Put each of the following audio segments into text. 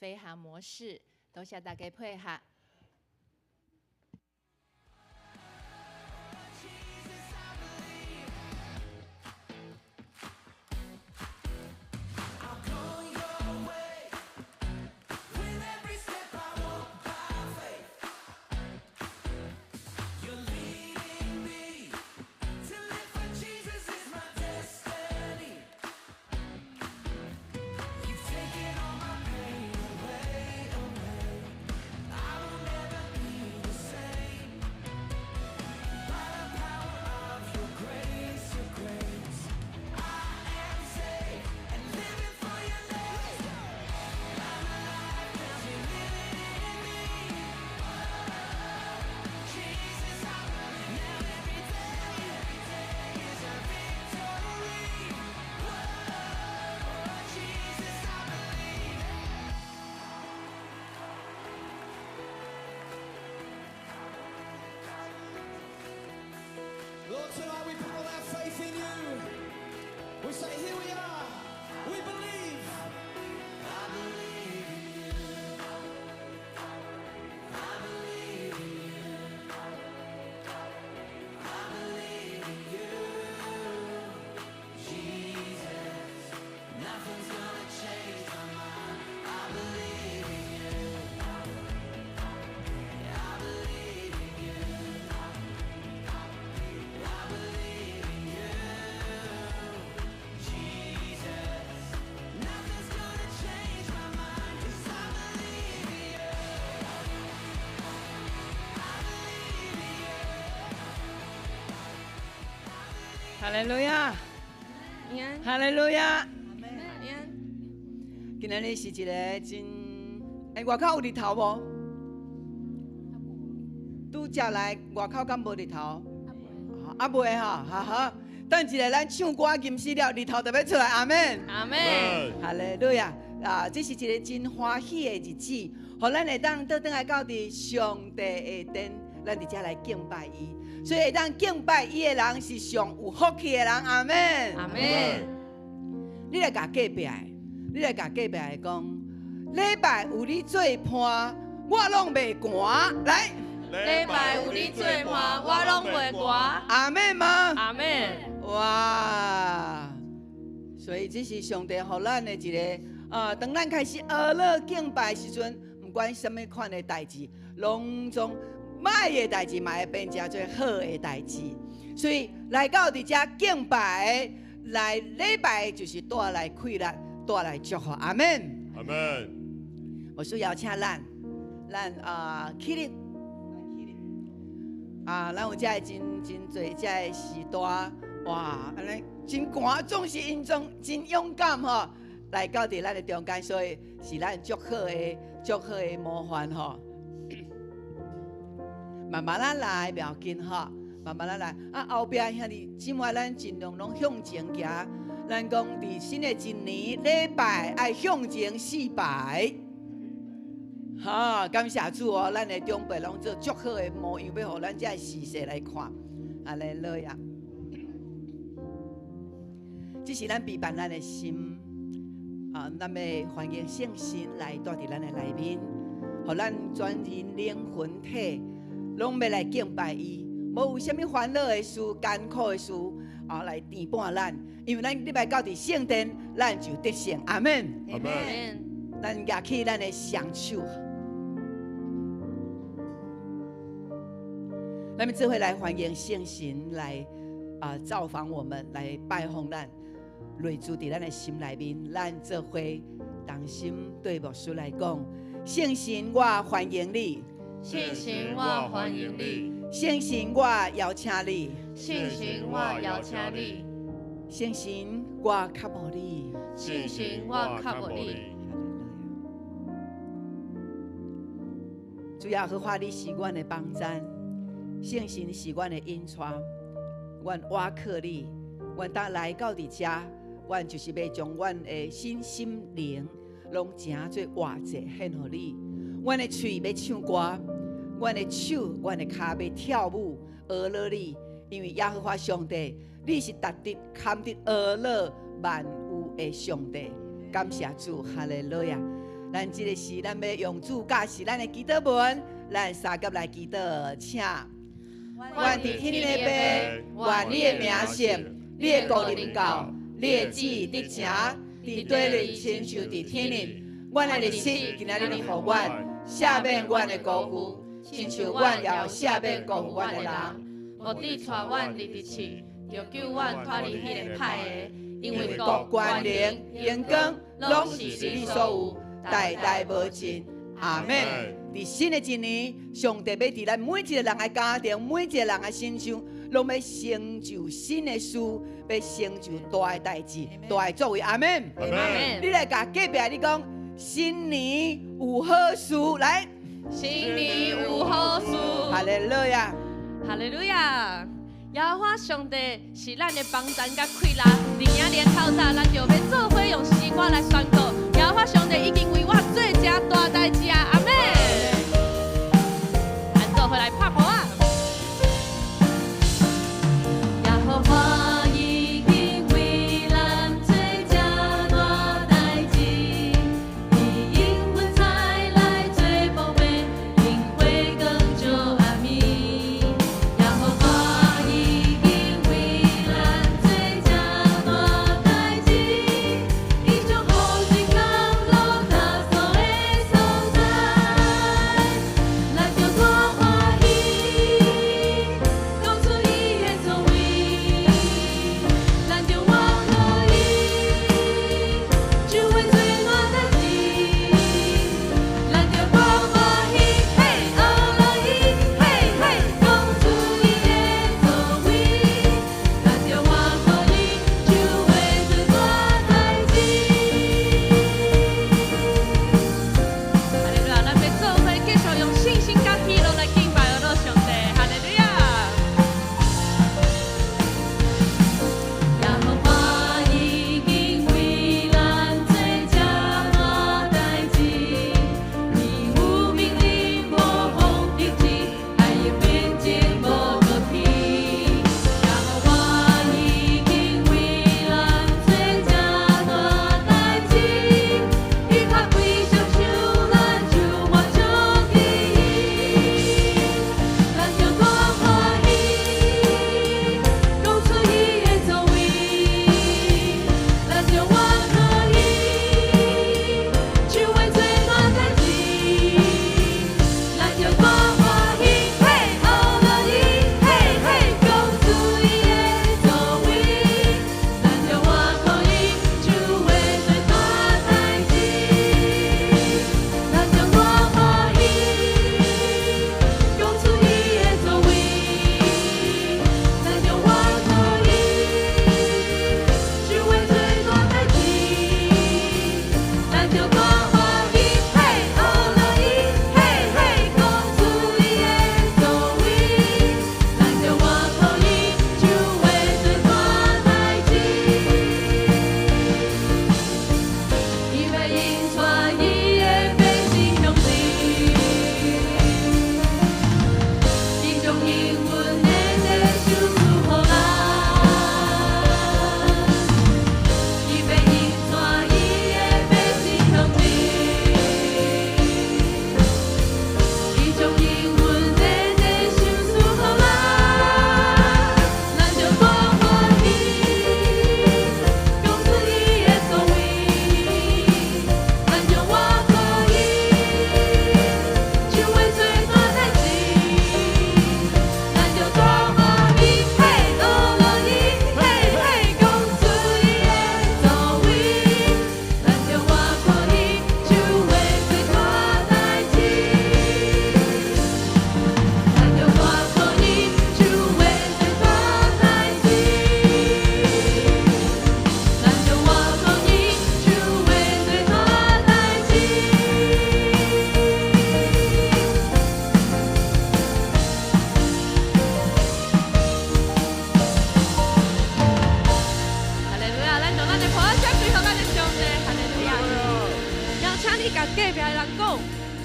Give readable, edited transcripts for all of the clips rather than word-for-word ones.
飞行模式，多谢大家配合。Lord, tonight we put all our faith in you. We say, here we are. We believe. I believe in you. I believe in you. I believe in you. Jesus, nothing's gonna change my mind. I believe in you. I believe in you. I believe in you, Jesus. Nothing's gonna change my mind, 'cause I believe in you. I believe in you. 哈利路亚，平安，哈利路亚。平安。今仔日是一个真，外口有日头无？拄则来外口敢无日头？啊袂哈，哈哈。等一下咱唱歌吟诗了，日头就要出来，阿门。阿妹，哈利路亚！啊，这是一个真欢喜的日子，互咱会当倒转来到伫上帝的殿，咱伫遮来敬拜伊。所以会当敬拜伊的人是上有福气的人，阿门。阿妹，你来甲隔壁的，你来甲隔壁的讲，礼拜有你做伴，我拢袂寒。来，礼拜有你做伴，我拢袂寒。阿门吗？阿妹，哇！所以这是上帝予咱的一个当咱开始学乐敬拜的时阵，不管什么款的代志，拢总歹的代志嘛会变成做好的代志。所以来到伫遮敬拜的，来礼拜就是带来快乐，带来祝福。阿门。阿门。我需要请咱起立。咱有遮真侪遮的时代，哇，安尼真寒，总是因真勇敢吼，来到伫咱的中间，所以是咱足好的模范吼。慢慢仔来，不要紧吼，慢慢仔来。后壁兄弟姊妹，咱尽量拢向前行。咱讲伫新的一年礼拜爱向前4摆。感谢主哦，咱的长辈拢做足好的模样，要互咱这时势来看。哈利路亚！这是咱陪伴咱的心，咱要欢迎圣神来住伫咱的内面，互咱全人灵魂体拢要来敬拜伊，无有啥物烦恼的事、艰苦的事来填满咱，因为咱礼拜到伫圣殿，咱就得胜。阿门。阿门。咱举起咱的双手。咱们这回来欢迎圣神来造访我们，来拜访咱，内住伫咱的心内面。咱这回同心对牧师来讲，圣神我欢迎你，圣神我欢迎你，圣神我邀请你，圣神我邀请你，圣神我渴慕你，圣神我渴慕你。主要和华你是阮的帮赞。圣神是阮的引带，阮倚靠你，阮当来到伫遮，阮就是要将阮的心灵拢诚做活祭献予你。阮的嘴要唱歌，阮的手、阮的骹要跳舞，学乐你。因为耶和华上帝，你是值得堪得学乐万有的上帝。感谢主，哈利路亚！咱这个是咱要用主教是咱的祈祷文，咱三甲来祈祷，请。愿伫天的父，愿你的名圣，你的国临到，你的旨意得成，伫地里亲像伫天里。阮的日子今仔日互阮，赦免阮的辜负，亲像阮也有赦免辜负阮的人。无你带阮入地狱，就救阮脱离迄个歹的，因为国权能、荣光，拢是你所有，代代无尽。阿门。伫新的一年，上帝要伫咱每一个人的家庭、每一个人的身上，拢要成就新的事，要成就大的代志、大的作为。阿门。阿门。你来甲隔壁你讲，新年有好事来。新年有好事。哈利路亚。哈利路亚！耶和华上帝是咱的帮咱甲快乐。伫今年透早，咱就要做伙用诗歌来宣告：耶和华上帝已经为我做这大代志啊！阿门。咱做伙来拍鼓啊！耶和华已经为咱做这大代志，伊因阮才来做宝贝，因为更就阿弥。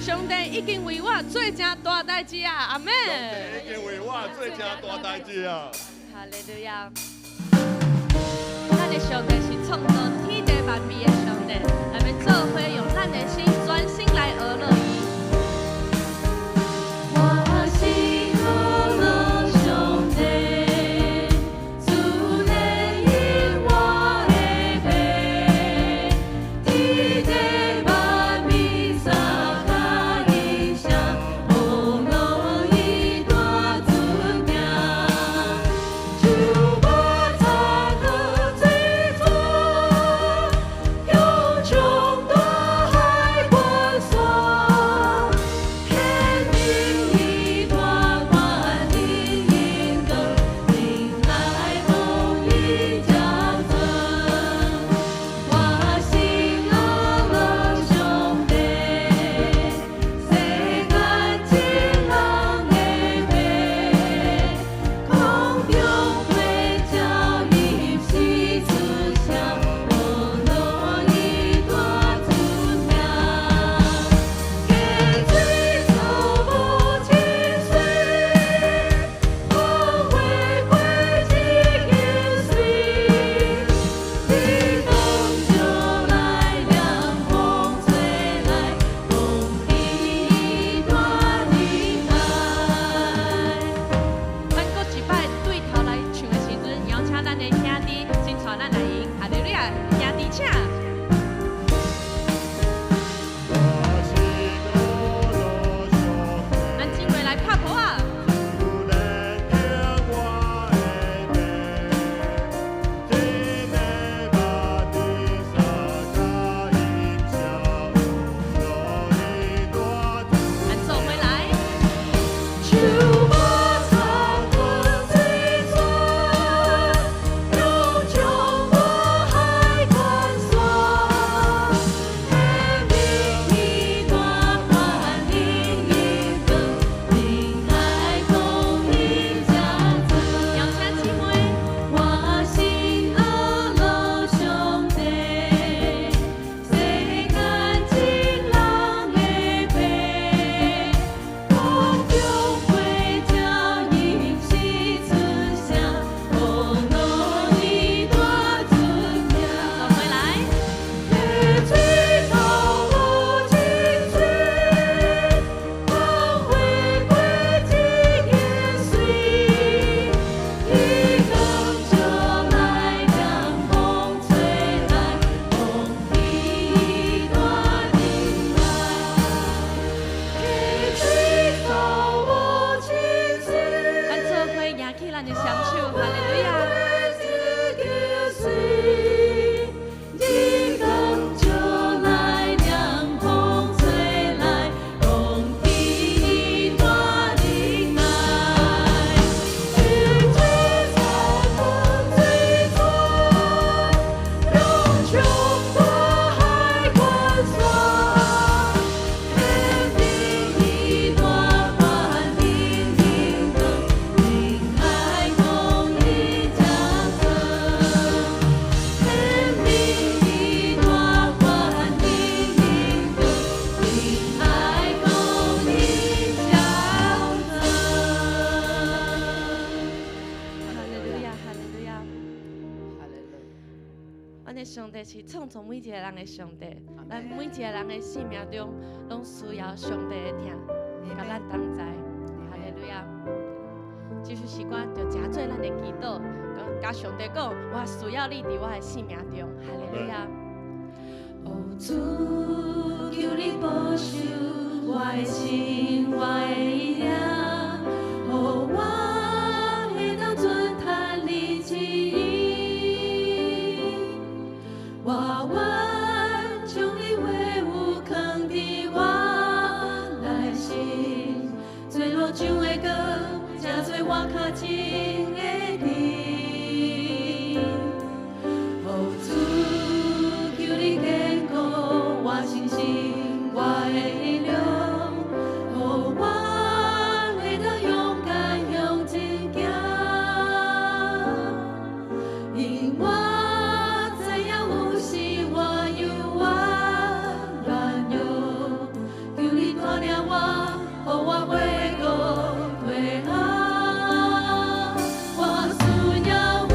上帝已经为我做正大代志啊！阿门。上帝已经为我做正大代志啊！哈利路亚。咱的上帝是创造天地万物的上帝，咱们做伙用咱的心专上帝是创造每一个人的上帝，咱每一个人的生命中，拢需要上帝的疼，甲咱同在。哈利路亚！这首诗歌就真做咱的祈祷，甲上帝讲，我需要你伫我的生命中。哈利路亚！哦，主，求你保守我的心，我的意念，予我会当遵探你旨意。我愿将你话有藏伫我内心，做路上的歌，才做我较近的你。哦，主，求你坚固我信心，我的力量，予我会当勇敢向前行。因我知影有时我犹原软弱，求你带领我，予我袂过退后。我需要有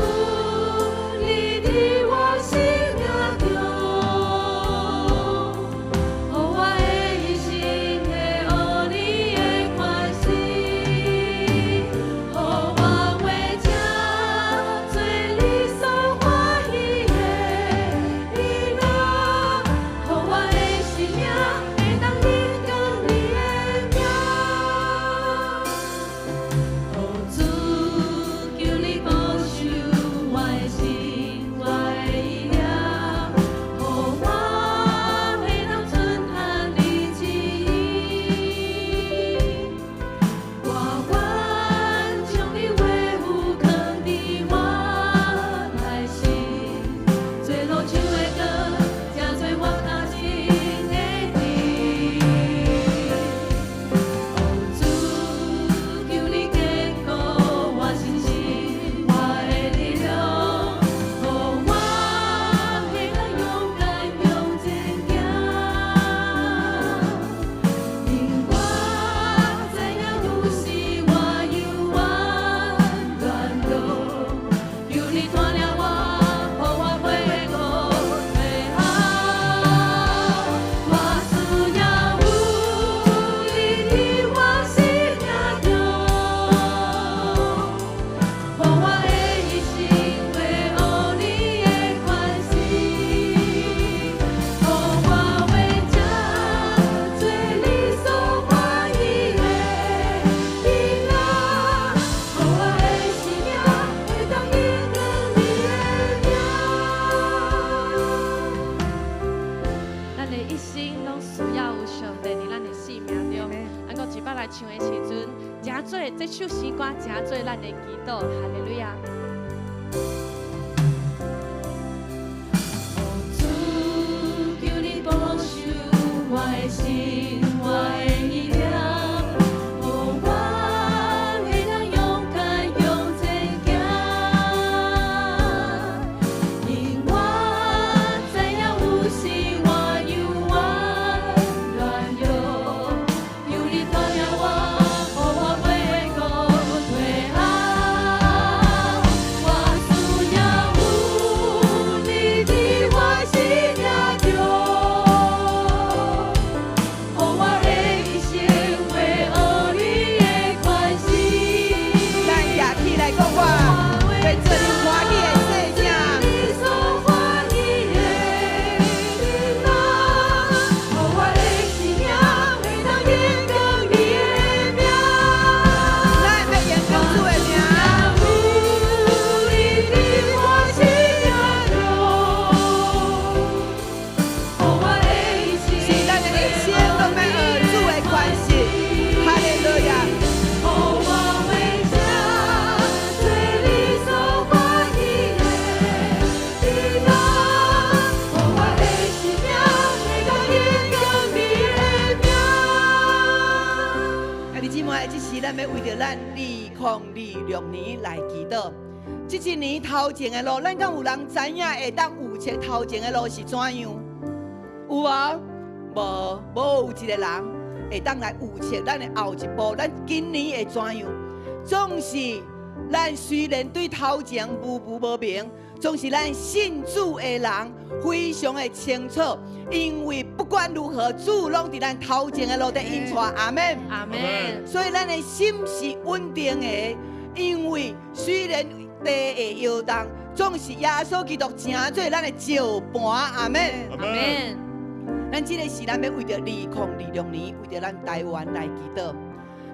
你伫我生命中，予我的一生会学你的关系，予我为这做你所欢喜的意乐，予我的生命会当引导你的名。哦，主，求你保守我的心，我的意念，予我会当遵探你旨意。我愿将你话有藏伫我内心，做路上的歌，才做我较近的你。哦，主，求你坚固我信心，我的力量，予我会当勇敢向前行。因我知影有时我犹原软弱，求你带领我，予我袂过退后。我需要有你伫我生命中，予我的一生会学你的关系，予我为这做你所欢喜的意乐，予我的生命会当引导你的名。咱的一生拢需要有上帝伫咱的生命中。咱搁一摆来唱的时阵，真做这首诗歌，真做咱的祈祷。哈利路亚！哦，主，求你保守我的心，我的意念，予我会当勇敢向前行。因我知影有时我犹原软弱，求你带领我，予我袂过退后。我需要有你伫我生命中，予我的一生会学你的关系。咱举起来讲我，要做你欢喜的细声。你所欢喜的意乐，予我的生命会当引导你的名。咱要延续主的名。有你伫我生命中，予我的一生是咱的一生都要学主的关系。哈利路亚！予我为这做你所欢喜的意乐，予我的生命会当引导你的名。啊，弟兄们，这时咱要为着咱2026年来祈祷。这一年头前的路，咱敢有人知影会当预测头前的路是怎样？有无？无有一个人会当来预测咱的后一步，咱今年会怎样？总是咱虽然对头前步步无明，总是咱信主的人非常的清楚，因为不管如何，主拢伫咱头前的路顶引带。阿门。阿门。所以咱的心是稳定的，因为虽然地会摇动，总是耶稣基督成做咱的石盘。阿门。阿门。咱这个是咱要为着2026年，为着咱台湾来祈祷，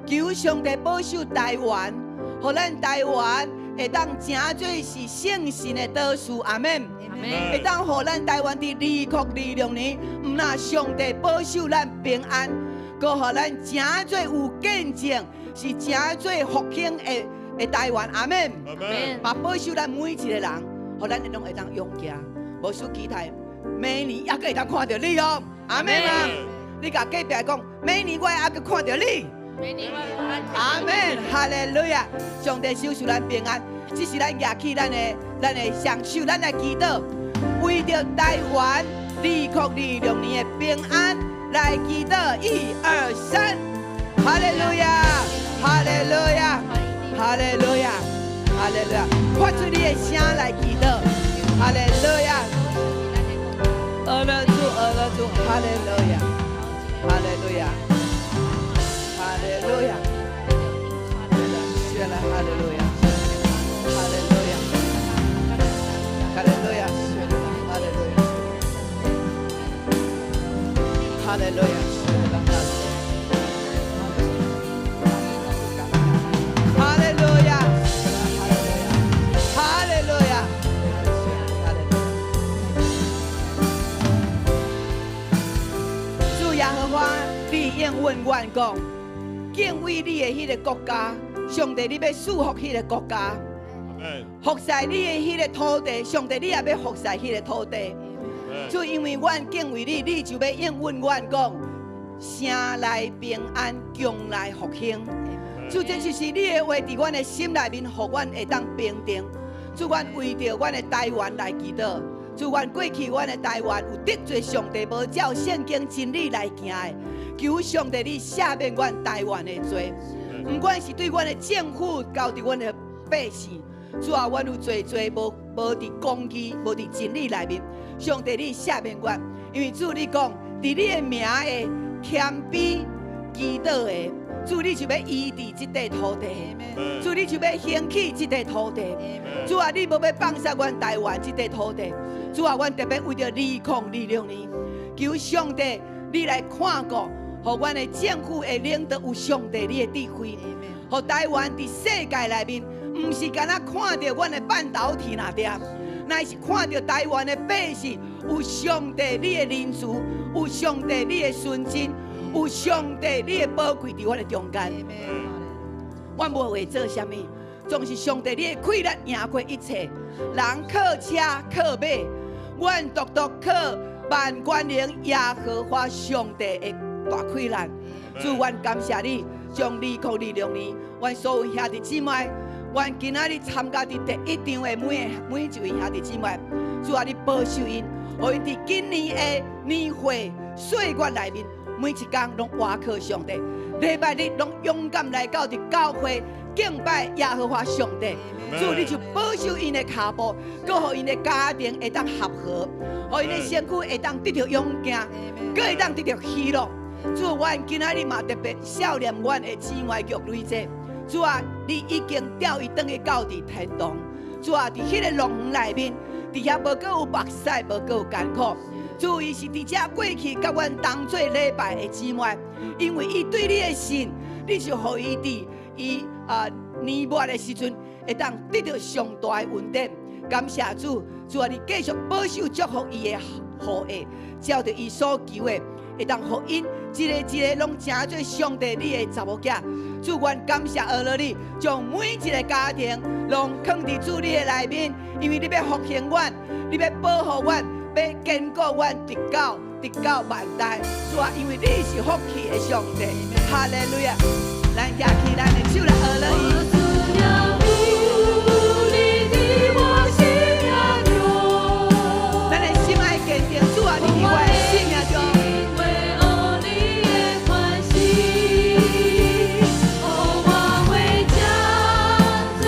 求上帝保守台湾，互咱台湾会当成做是圣神的岛屿。阿门。阿门。会当互咱台湾伫2026年，毋但上帝保守咱平安，搁互咱成做有见证，是成做复兴的台湾。阿门。阿门。嘛保守咱每一个人，互咱拢会当勇行，无需期待明年还会当看到你哦。阿门啊！你甲隔壁讲，明年我还阁看到你。每年我阿门，哈利路亚！上帝守守咱平安，这是咱举起咱的双手，咱来祈祷，为着台湾2026年的平安来祈祷。1、2、3，哈利路亚，哈利路亚，哈利路亚，哈利路亚！发出你的声来祈祷，哈利路亚！阿拉主，阿拉主，哈利路亚，哈利路亚，哈利路亚，谢了，哈利路亚，哈利路亚，哈利路亚，哈利路亚，哈利路亚，哈利路亚，哈利路亚。耶和华，你应允阮讲，敬畏你的迄个国家，上帝，你要祝福迄个国家，服侍你的迄个土地，上帝，你也要服侍迄个土地。就因为阮敬畏你，你就要应允阮讲，城内平安，宫内复兴。主，这就是你的话，伫阮的心内面，互阮会当平定。主，阮为着阮的台湾来祈祷。主，阮过去阮的台湾有得罪上帝，无照圣经真理来行的，求上帝你赦免阮台湾的罪，不管是对阮的政府，交伫阮的百姓，主啊，阮有罪无伫公义，无伫真理内面，上帝你赦免阮，因为主你讲，伫你的名的谦卑祈祷的。主，你就要医治这块土地；主，你就要兴起这块土地；主啊，你无要放下阮台湾这块土地；主啊，阮特别为着2026年，求上帝你来看顾，互阮的政府的领导有上帝你的智慧，互台湾伫世界内面，毋是干那看到阮的半导体那点，乃是看到台湾的百姓有上帝你的仁慈，有上帝你的纯真。有上帝你的宝贵伫阮的中间，阮无会做啥物，总是上帝你的快乐赢过一切。人靠车靠马，阮独靠万管灵耶和华上帝的大快乐。主，阮感谢你，将2026年，阮所有兄弟姊妹，阮今仔日参加伫第1场的每一位兄弟姊妹，主啊，你保守因，互因伫今年的年会岁月内面。每一天拢倚靠上帝，礼拜日拢勇敢来到伫教会敬拜耶和华上帝。主，你就保守因的脚步，搁互因的家庭会当和和，互因的身躯会当得到勇敢，搁会当得到喜乐。主，阮今仔日嘛特别孝念阮的姊妹玉蕊姐。主啊，你已经调伊转去到伫天堂。主啊，伫迄个龙园内面，伫遐无搁有目屎，无搁有艰苦。主，伊是伫遮过去甲阮同做礼拜的姊妹，因为伊对你的信，你就互伊伫伊年末的时阵，会当得到上大的恩典。感谢主，主啊，你继续保守祝福伊的后裔，照着伊所求的，会当互因一个拢成做上帝你的查某囝。主，阮感谢阿罗你，将每一个家庭拢放伫主你的内面，因为你要复兴阮，你要保护阮。要坚固阮直到万代，主啊，因为你是福气的上帝，哈利路亚！咱举起咱的手来阿罗伊。咱的心爱坚定，主啊，你伫我的生命中。我为将最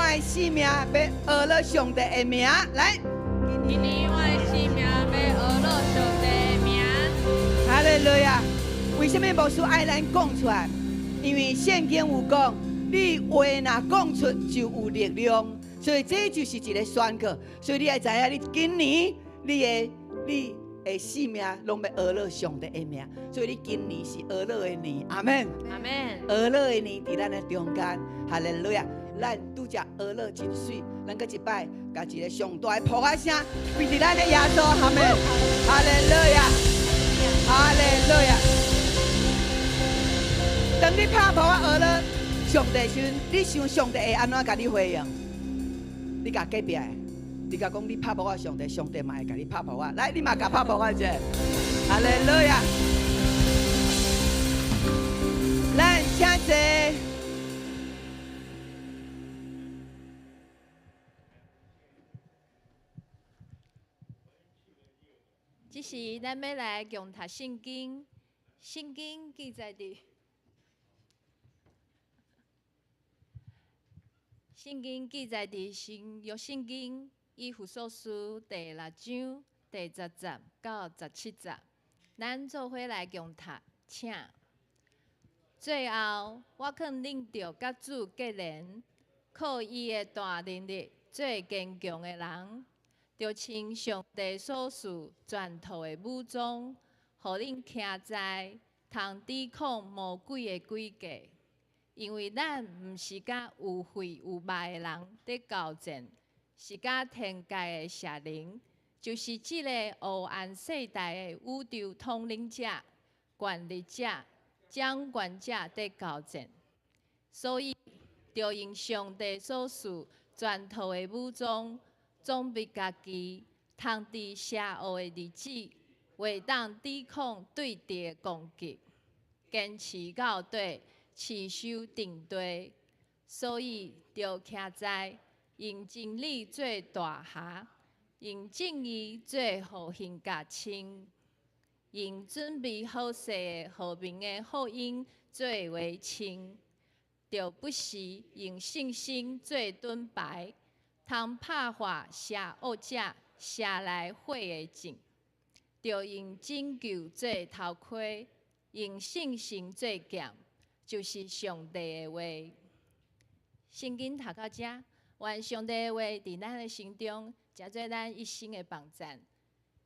的性命要学了上帝的名，来。今年我的生命要学了上帝的名。哈利路亚！为什么牧师爱咱讲出来？因为圣经有讲，你话若讲出就有力量，所以这就是一个宣告。所以你要知影，你今年你的性命拢要学了上帝的名，所以你今年是学了的年。阿门。阿门。学了的年伫咱的中间，哈利路亚！咱拄则学了真水，咱搁一摆，甲一个上大的呼声，为伫咱的耶稣，阿门！哈利路亚！哈利路亚！当你拍扑啊学了上帝时，你想上帝会安怎甲你回应？你甲隔壁的，你甲讲你拍扑啊上帝，上帝嘛会甲你拍扑啊。来，你嘛甲拍扑啊者，哈利路亚！咱请坐。这是咱要来共读圣经，圣经记载伫新约圣经以弗所书第6章第10节到17节，咱做伙来共读，请。最后，我肯领着甲主结连，靠伊的大能力做坚强的人。就请上帝所赐全套的武装，互恁徛在通抵抗魔鬼的诡计。因为咱毋是甲有血有肉的人在交战，是甲天界的邪灵，就是即个黑暗世代的宇宙统领者、管理者、掌权者在交战。所以，就用上帝所赐全套的武装。装备家己，通伫邪恶的日子，为当抵抗对敌的攻击，坚持到底，持守定地。所以，就徛在用真理做大侠，用正义做和平甲亲，用准备好势的和平的福音做为亲，就不时用信心做盾牌。通拍化邪恶者射来火的箭，就用拯救做头盔，用信心做剑，就是上帝的话。圣经读到这，愿上帝的话伫咱的心中，成做咱一生的帮赞。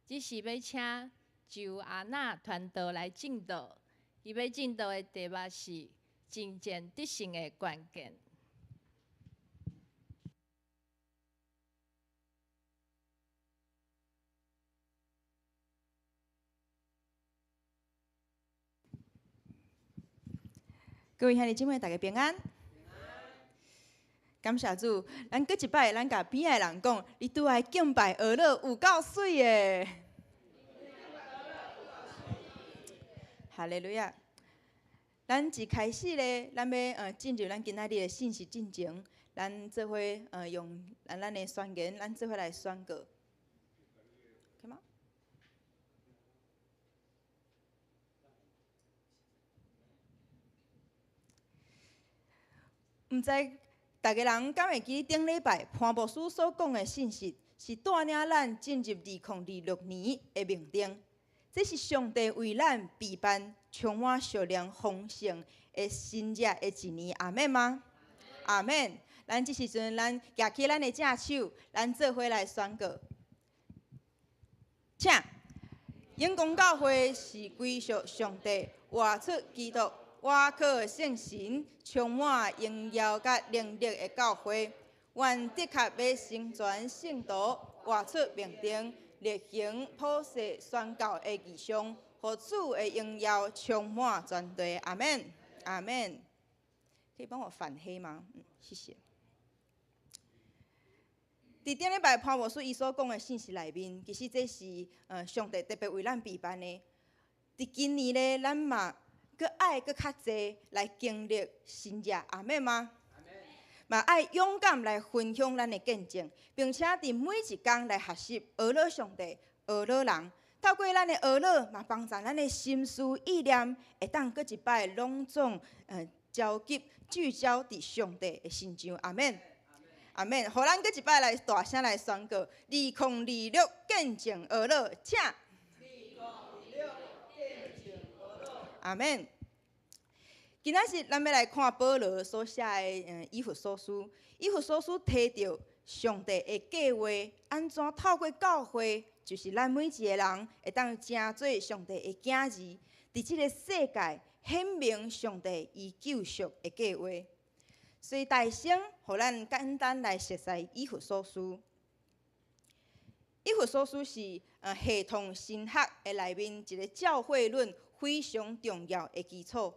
只是要请就阿那传道来证道，伊要证道的题目是真正得胜的关键。各位兄弟姐妹，大家平安。感谢主，咱搁一摆，咱甲边仔人讲，你拄来敬拜学了有够水的。哈利路亚！咱一开始咧，咱要进入咱今仔日的信息进前，咱做伙用咱的宣言，咱做伙来宣告。可以吗？毋知大家人敢会记顶礼拜潘牧师所讲的信息，是带领咱进入2026年的命定。这是上帝为咱备办充满小量丰盛的新日的一年，阿免吗？阿免。咱这时阵，咱举起咱的正手，咱做伙来宣告。请，永光教会是归属上帝，活出基督。我靠圣神充满荣耀甲能力的教会，愿的确要成全圣徒，活出命定，力行普世宣教的异象，互主的荣耀充满全地。阿免，阿免。可以帮我反黑吗？谢谢。伫顶礼拜潘牧师伊所讲的信息内面，其实这是上帝特别为咱备办的。伫今年咧，咱嘛。搁爱搁较济来经历新日，阿免吗？嘛爱勇敢来分享咱的见证，并且伫每一天来学习学了上帝，学了人。透过咱的学了，嘛帮助咱的心思意念会当搁一摆拢总聚焦伫上帝的身上，阿免。阿免，互咱搁一摆来大声来宣告：2026见证俄勒，请。阿免。今仔日咱要来看保罗所写的以弗所书。以弗所书提到上帝的计划，安怎透过教会，就是咱每一个人会当成做上帝的囝儿，伫即个世界显明上帝伊救赎的计划。所以大声，互咱简单来熟悉以弗所书。以弗所书是系统神学的内面一个教会论非常重要的基础。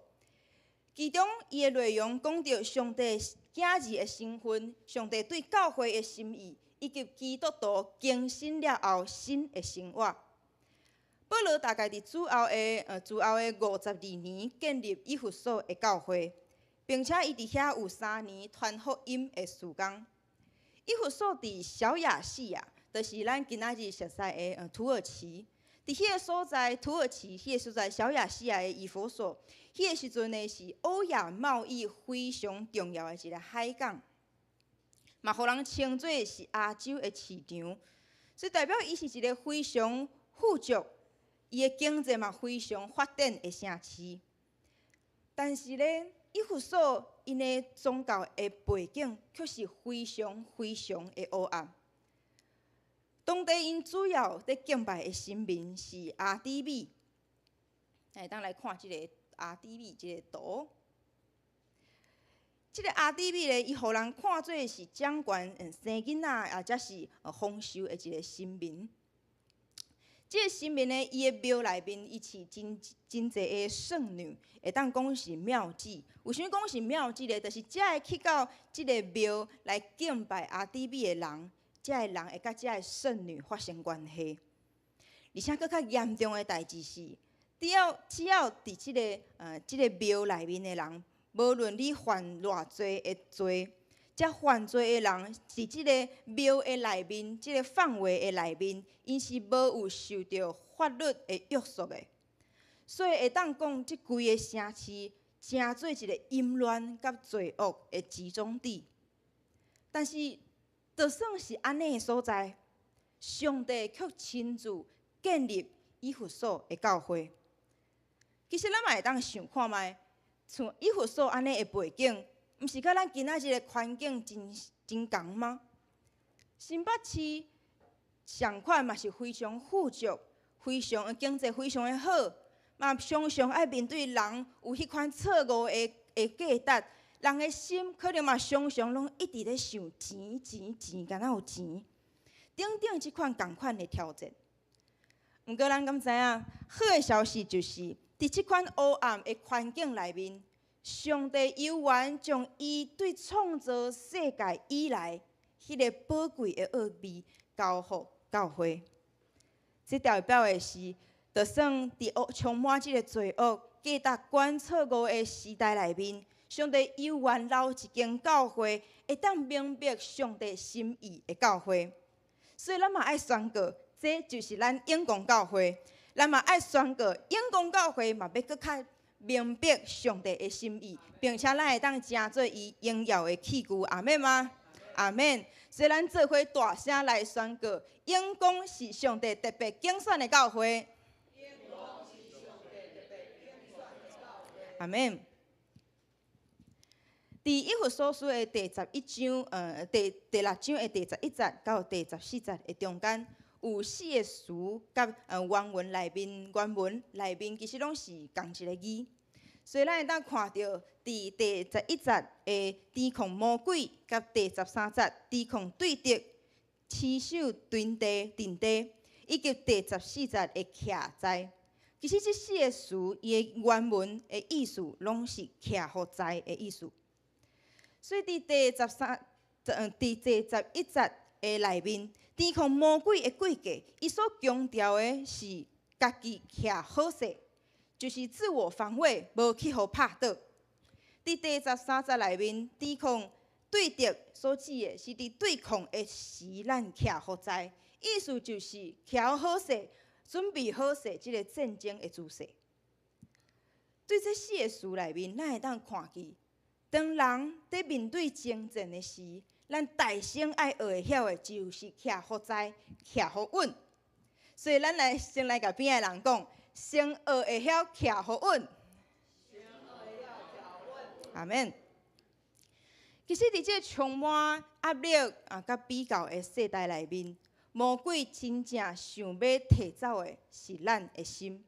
其中，伊的内容讲到上帝囝儿的身份、上帝对教会的心意，以及基督徒更新了后新的生活。保罗大概伫主后的52年建立以弗所的教会，并且伊伫遐有3年传福音的事工。以弗所伫小亚细亚，就是咱今仔日熟悉的土耳其。伫迄个所在，土耳其迄个所在小亚细亚的以弗所，迄个时阵呢是欧亚贸易非常重要的一个海港，嘛互人称作是亚洲的市场，所以代表伊是一个非常富足，伊的经济嘛非常发展的城市。但是呢，以弗所因的宗教的背景却是非常的黑暗。当地因主要在敬拜的神明是阿底米，会当来看即个阿底米即个图。即个阿底米咧，伊互人看做是掌管生囡仔，或者是丰收的一个神明。即个神明咧，伊的庙内面伊饲真侪个圣女，会当讲是庙妓。为什么讲是庙妓咧？就是只会去到即个庙来敬拜阿底米的人。遮个人会甲遮个圣女发生关系，而且佫较严重的代志是，只要伫即个庙内面的人，无论你犯偌济的罪，遮犯罪的人是即个庙的内面，即个范围的内面，因是无有受到法律的约束的，所以会当讲，即规个城市成做一个淫乱甲罪恶的集中地，但是。就算是安尼的所在，上帝却亲自建立以弗所的教会。其实咱嘛会当想看卖，像以弗所安尼的背景，毋是甲咱今仔日的环境真共吗？新北市上款嘛是非常富足，经济非常的好，嘛常常爱面对人有迄款错误的价值。人的心可能嘛常常拢一直咧想钱，敢若有钱，等即款共款的挑战。毋过咱敢知影，好的消息就是，伫即款黑暗的环境内面，上帝犹原将伊对创造世界以来迄个宝贵的奥秘交予教会。这代表的是，就算伫充满即个罪恶、价值观错误的时代内面。上帝犹原留一间教会，会当明白上帝心意的教会。所以咱嘛爱宣告，这就是咱永光教会。咱嘛爱宣告，永光教会嘛要搁较明白上帝的心意，并且咱会当成做伊荣耀的器具。阿免吗？阿免。所以咱做伙大声来宣告，永光是上帝特别拣选的教会。阿免。伫以弗所书的第11章，第6章的第11节到第14节的中间，有4个词，甲原文内面其实拢是同一个字，所以咱会当看到伫第11节的抵抗魔鬼，甲第13节抵抗对敌、持守阵地，以及第14节的徛在。其实这4个词，伊的原文的意思拢是徛好在的意思。所以伫第11节的内面，抵抗魔鬼的诡计，伊所强调的是家己徛好势，就是自我防卫，无去互拍倒。伫第13节内面，抵抗对敌所指的是伫对抗的时，咱徛好在，意思就是徛好势，准备好势，即个战争的姿势。对这4个词内面，咱会当看见。当人在面对征战的时，咱大声爱学会晓的，就是徛好在，徛好稳。所以咱先来甲边的人讲，先学会晓徛好稳。阿免。其实伫这个充满压力甲比较的世代内面，魔鬼真正想要摕走的是咱的心。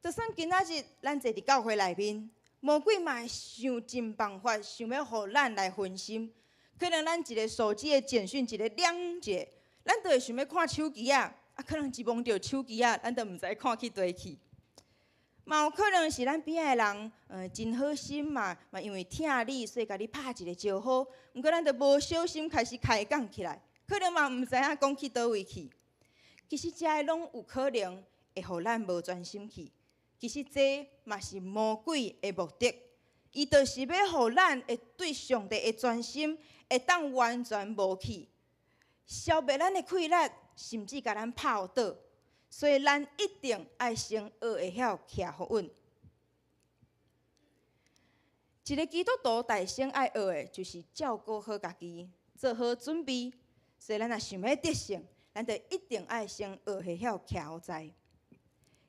就算今仔日咱坐伫教会内面，魔鬼嘛会想尽办法，想要互咱来分心。可能咱一个手机的简讯，一个亮一下，咱就会想要看手机啊，可能一摸着手机啊，咱就毋知看去佗去。嘛有可能是咱边的人，真好心嘛因为疼你，所以甲你拍一个招呼，毋过咱就无小心开始开讲起来，可能嘛毋知影讲去佗位去。其实遮个拢有可能会互咱无专心去。其实这嘛是魔鬼的目的，伊就是要互咱会对上帝的专心会当完全无去，消灭咱的快乐，甚至甲咱拍倒。所以咱一定爱先学会晓徛好稳。一个基督徒大先爱学的，就是照顾好家己，做好准备。所以咱若想要得胜，咱就一定爱先学会晓徛好在。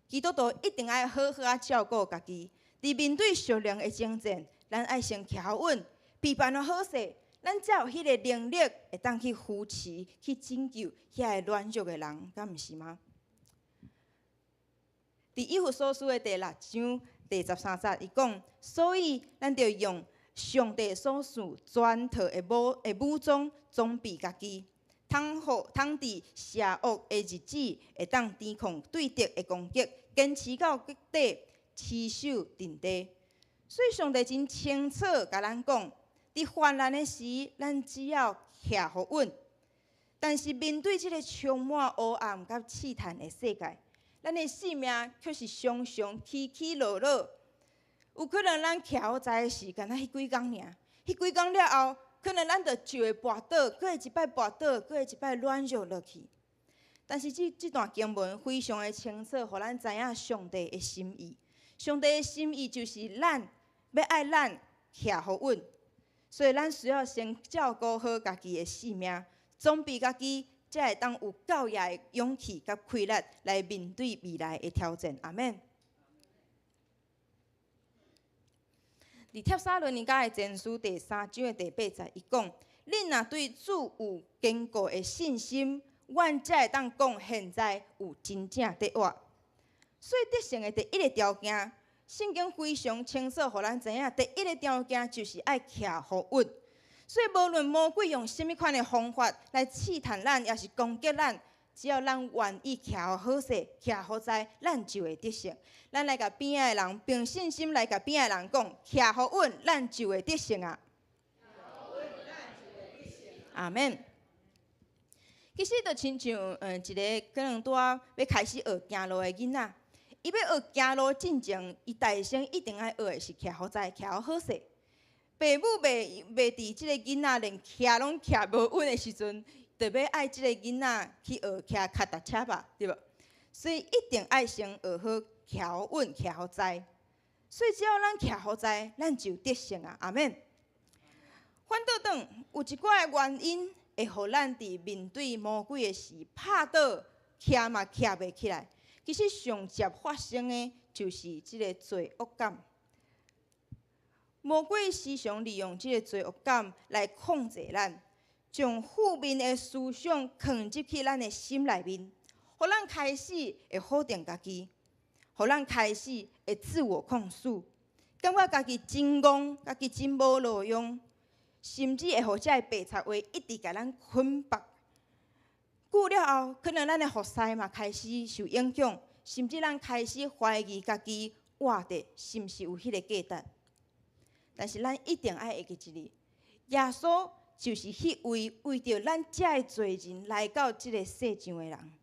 基督徒一定爱好好照顾家己，伫面对属灵的征战，咱爱先徛好稳，备办好势，咱才有迄个能力会当去扶持、去拯救遐个软弱的人，敢毋是吗？伫以弗所书的第6章第13节，伊讲，所以咱着用上帝所赐全套的武装装备家己，通伫邪恶的日子会当抵抗对敌的攻击，坚持到极底，持守定地。所以上帝真清楚甲咱讲，伫患难的时，咱只要徛好稳。但是面对这个充满黑暗甲试探的世界，咱的性命却是常常起起落落，有可能咱徛好在的时间，那迄几工尔，迄几工了后，可能咱就会跋倒，搁会一摆跋倒，搁会一摆软弱落去。但是这段经文非常的清楚，互咱知影上帝的心意。上帝的心意就是咱要爱咱徛好稳，所以咱需要先照顾好家己的性命，装备家己。才会当有够也的勇气甲气力来面对未来的挑战。阿免。伫帖撒罗尼迦的前书第3章的第8节，伊讲：恁若对主有坚固的信心，阮才会当讲现在有真正得活。所以得胜的第一个条件，圣经非常清楚，互咱知影，第一个条件就是爱徛好稳。所以，无论魔鬼用甚物款的方法来试探咱，也是攻击咱，只要咱愿意徛好势、徛好在，咱就会得胜。咱来甲边仔的人凭信心来甲边仔的人讲，徛好稳，咱就会得胜啊！阿免。其实就亲像一个可能拄要开始学行路的囡仔，伊要学行路进前，伊大先一定爱学的是徛好在、徛好势。父母袂伫即个囡仔连徛拢徛无稳的时阵，就要爱即个囡仔去学徛脚踏车吧，对无？所以一定爱先学好徛好稳、徛好在。所以只要咱徛好在，咱就得胜啊！阿免。反倒转有一寡的原因，会互咱伫面对魔鬼的时拍倒，徛嘛徛袂起来。其实上接发生的就是即个罪恶感。魔鬼时常利用这个罪恶感来控制咱，将负面的思想放入去咱的心内面，互咱开始会否定家己，互咱开始会自我控诉，感觉家己真戆，家己真无路用，甚至会互这个白贼话一直甲咱捆绑。久了后，可能咱的服侍嘛开始受影响，甚至咱开始怀疑家己活得是毋是有迄个价值。但是咱一定爱会记一个，耶稣就是迄位为着咱遮个罪人来到即个世上的人。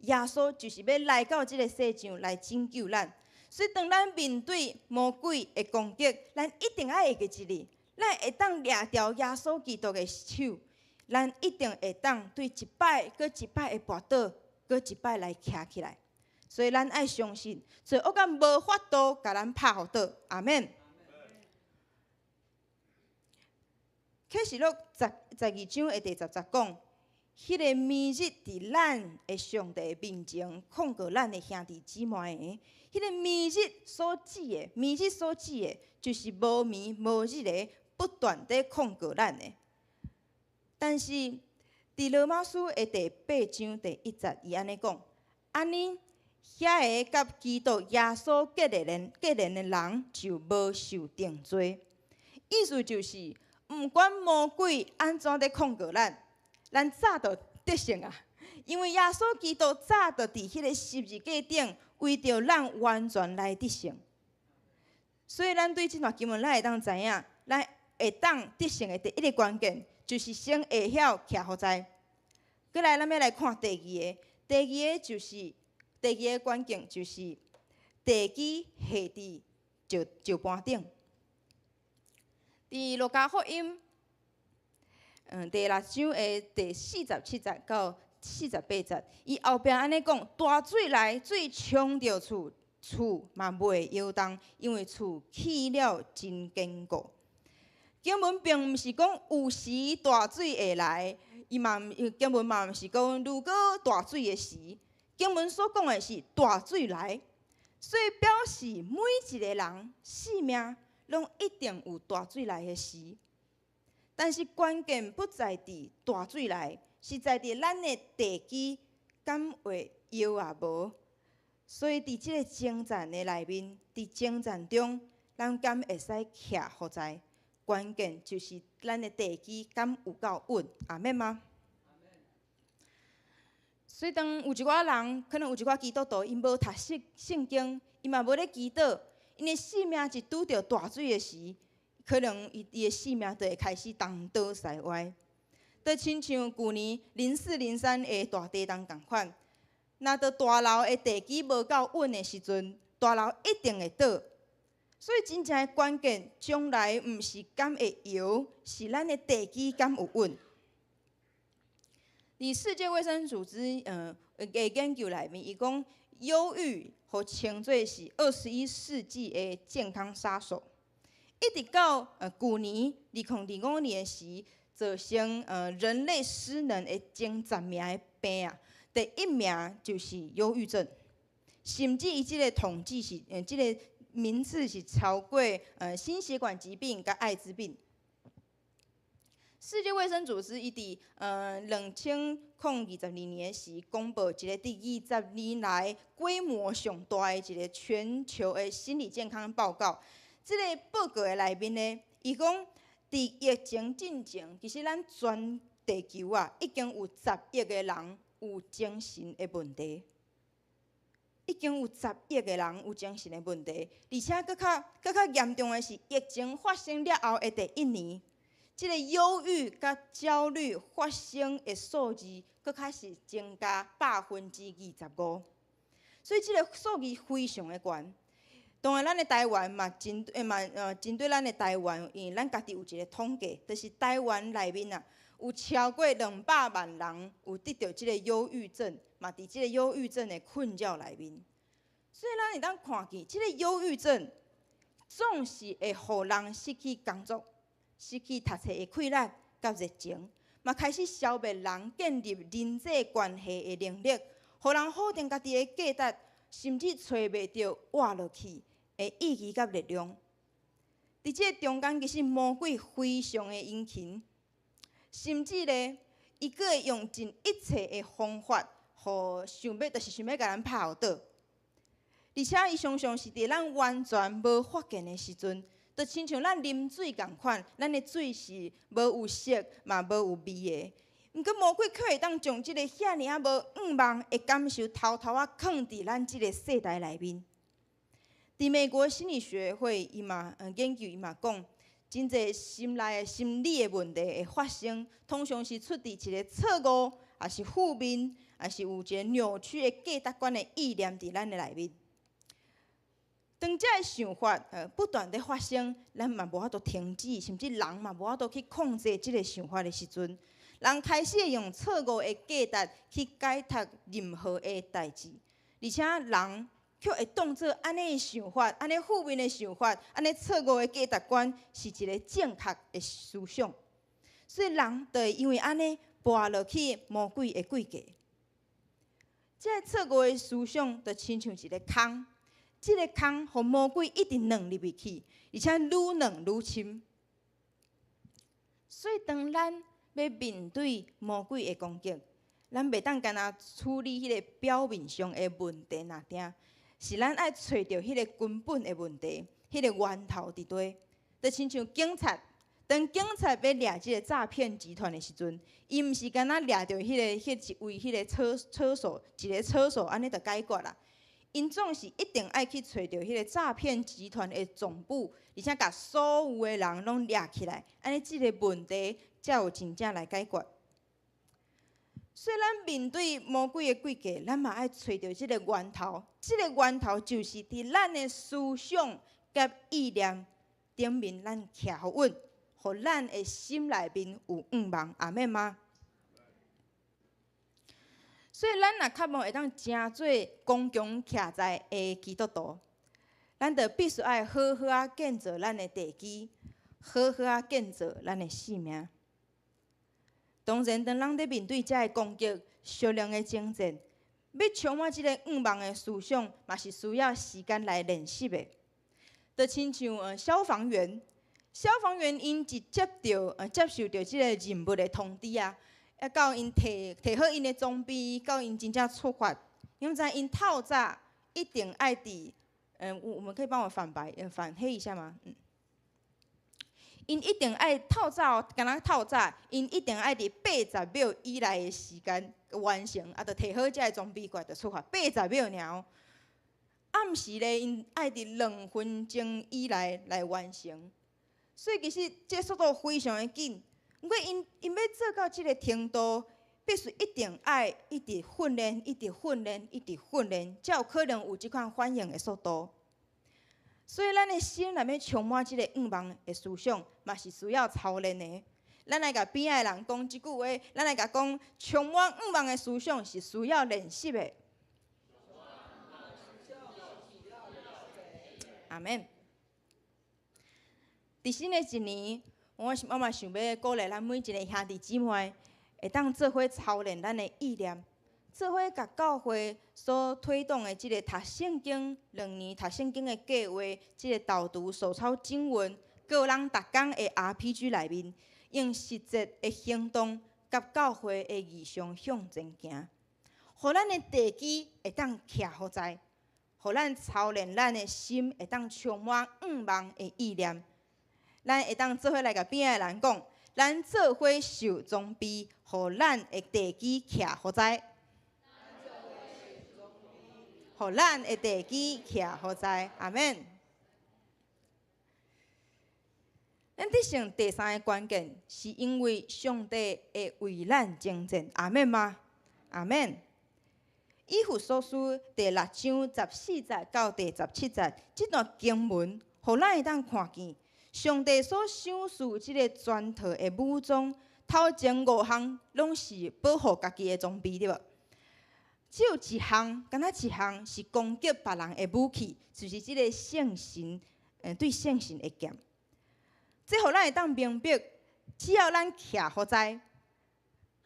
耶稣就是要来到即个世上来拯救咱。所以当咱面对魔鬼的攻击，咱一定爱会记一个，咱会当抓牢耶稣基督的手，咱一定会当对一摆搁一摆的跋倒，搁一摆来徛起来。所以咱爱相信，罪恶感无法度甲咱拍互倒。阿免。启示录12章的第10节讲，迄个明日伫咱的上帝面前控告咱的兄弟姊妹的，迄个明日所指的，就是无眠无日的不断地控告咱的。但是伫罗马书的第8章第1节，伊安尼讲：安尼，遐个甲基督耶稣结连的人就无受定罪。意思就是，毋管魔鬼安怎咧控告咱早就得胜啊！因为耶稣基督早就伫迄个十字架顶，为着咱完全来得胜。所以，咱对即段经文，咱会当知影，咱会当得胜的第一个关键，就是先会晓徛好在。过来，咱要来看第二个关键，就是地基下伫石盘顶。伫路加福音，第6章的第47节到48节，伊后壁安尼讲：大水来，水冲着厝，厝嘛袂摇动，因为厝起了真坚固。经文并毋是讲有时大水会来，经文嘛毋是讲如果大水的时，经文所讲的是大水来，所以表示每一个人性命拢一定有大水来的时。但是关键不在伫大水来，是在伫咱的地基敢会摇啊无。所以伫即个征战的内面，伫征战中，咱敢会使徛好在？关键就是咱的地基敢有够稳，阿免吗？所以当有一寡人，可能有一寡基督徒，因无读圣经，伊嘛无咧祈祷，因的性命一拄着大水的时，可能伊的性命就会开始东倒西歪，就亲像旧年04、03的大地震共款。若着大楼的地基无够稳的时阵，大楼一定会倒。所以真正的关键，将来毋是敢会摇，是咱的地基敢有稳。伫世界卫生组织的研究内面，伊讲忧郁互称作是21世纪的健康杀手。一直到旧年2025年的时，造成人类失能的前10名的病啊，第1名就是忧郁症，甚至伊即个统计是即个名次是超过心血管疾病甲艾滋病。世界卫生组织伊伫2022年的时公布一个第20年来规模上大的一个全球的心理健康报告。这个报告的内面呢，伊讲伫疫情之前，其实咱全地球啊，已经有10亿个人有精神的问题。已经有10亿个人有精神的问题，而且更较严重的是，疫情发生了后的第1年，这个忧郁甲焦虑发生的数字，更开始增加25%，所以这个数字非常的悬。当然，咱的台湾嘛，针对咱的台湾，因为咱家己有一个统计，就是台湾内面啊，有超过200万人有得到这个忧郁症。嘛，伫即个忧郁症的困扰内面，所以咱会当看见，即个忧郁症总是会互人失去工作、失去读册的快乐甲热情，嘛开始消灭人建立人际关系的能力，互人否定家己的价值，甚至找袂到活落去的意义甲力量。伫即个中间，其实魔鬼非常的殷勤，甚至呢，伊阁会用尽一切的方法。想要甲咱拍后倒，而且伊常常是伫咱完全无发现的时阵，就亲像咱啉水共款，咱的水是无有色嘛无有味的。毋过魔鬼却会当将即个遐尔啊无欲望的感受，偷偷啊藏伫咱即个世代内面。伫美国心理学会伊嘛研究伊嘛讲，真侪心内的心理的问题会发生，通常是出伫一个错误，也是负面。也是有一个扭曲的价值观的意念伫咱的内面。当这个想法不断地发生，咱嘛无法度停止，甚至人嘛无法度去控制这个想法的时阵，人开始用错误的价值去解读任何的代志，而且人却会当作安尼的想法、安尼负面的想法、安尼错误的价值观是一个正确的思想。所以人就会因为安尼跋落去魔鬼的诡计。这个错误的思想就亲像一个坑，这个坑互魔鬼一直软入去，而且愈软愈深。所以当咱要面对魔鬼的攻击，咱袂当干那处理迄个表面上的问题若定，是咱爱找到迄个根本的问题，迄个源头伫底。就亲像警察，当警察要抓即个诈骗集团的时阵，伊毋是干那抓到迄一位迄个车手，一个车手安尼就解决啦。因总是一定爱去找到迄个诈骗集团的总部，而且甲所有的人拢抓起来，安尼即个问题才有真正来解决。所以咱面对魔鬼的诡计，咱嘛爱找到即个源头。即个源头就是伫咱的思想甲意念顶面，咱徛好稳，互咱的心内面有盼望。阿免吗？所以咱若渴望会当真做刚强徛在的基督徒，咱就必须爱好好啊建造咱的地基，好好啊建造咱的性命。当然，当咱咧面对这个攻击、小量的征战，要充满即个盼望的思想，嘛是需要时间来练习的。就亲像消防员，消防员因一接受到即个任务的通知啊，到因摕好因的装备，到因真正出发，因知因透早一定爱伫我们可以帮我反黑一下吗？因一定爱透早，敢若透早，因一定爱伫80秒以内的时间完成，啊，着摕好这个装备过来，着出发80秒尔哦。暗时咧，因爱伫2分钟以内来完成，所以其实这速度非常的紧。不过因要做到这个程度，必须一定爱一直训练，一直训练，一直训练，才有可能有即款反应的速度。所以咱的心内面充满即个盼望的思想，嘛是需要操练的。咱来甲边仔的人讲即句话，咱来甲讲，充满盼望的思想是需要练习的。阿免。伫新的一年，我嘛想要鼓励咱每一个兄弟姊妹，会当做伙操练咱的意念，做伙甲教会所推动的即个读圣经2年读圣经的计划，即个导读手抄经文，还有咱逐工的 RPG 内面，用实际的行动甲教会的义上向前行，互咱的地基会当徛好在。互咱操练咱的心，会当充满盼望的意念。咱会当做伙来甲边仔的人讲，咱做伙受装备，互咱的地基徛好在。互咱的地基徛好在，阿免。咱得想第三个关键，是因为上帝会为咱征战，阿免吗？阿免。以弗所书第6章14节到第17节，这段经文，互咱会当看见，上帝所赏赐即个全套的武装，头前5项拢是保护家己的装备，对无？只有一项，敢若一项是攻击别人的武器，就是即个圣神，对圣神的剑。这互咱会当明白，只要咱徛好在，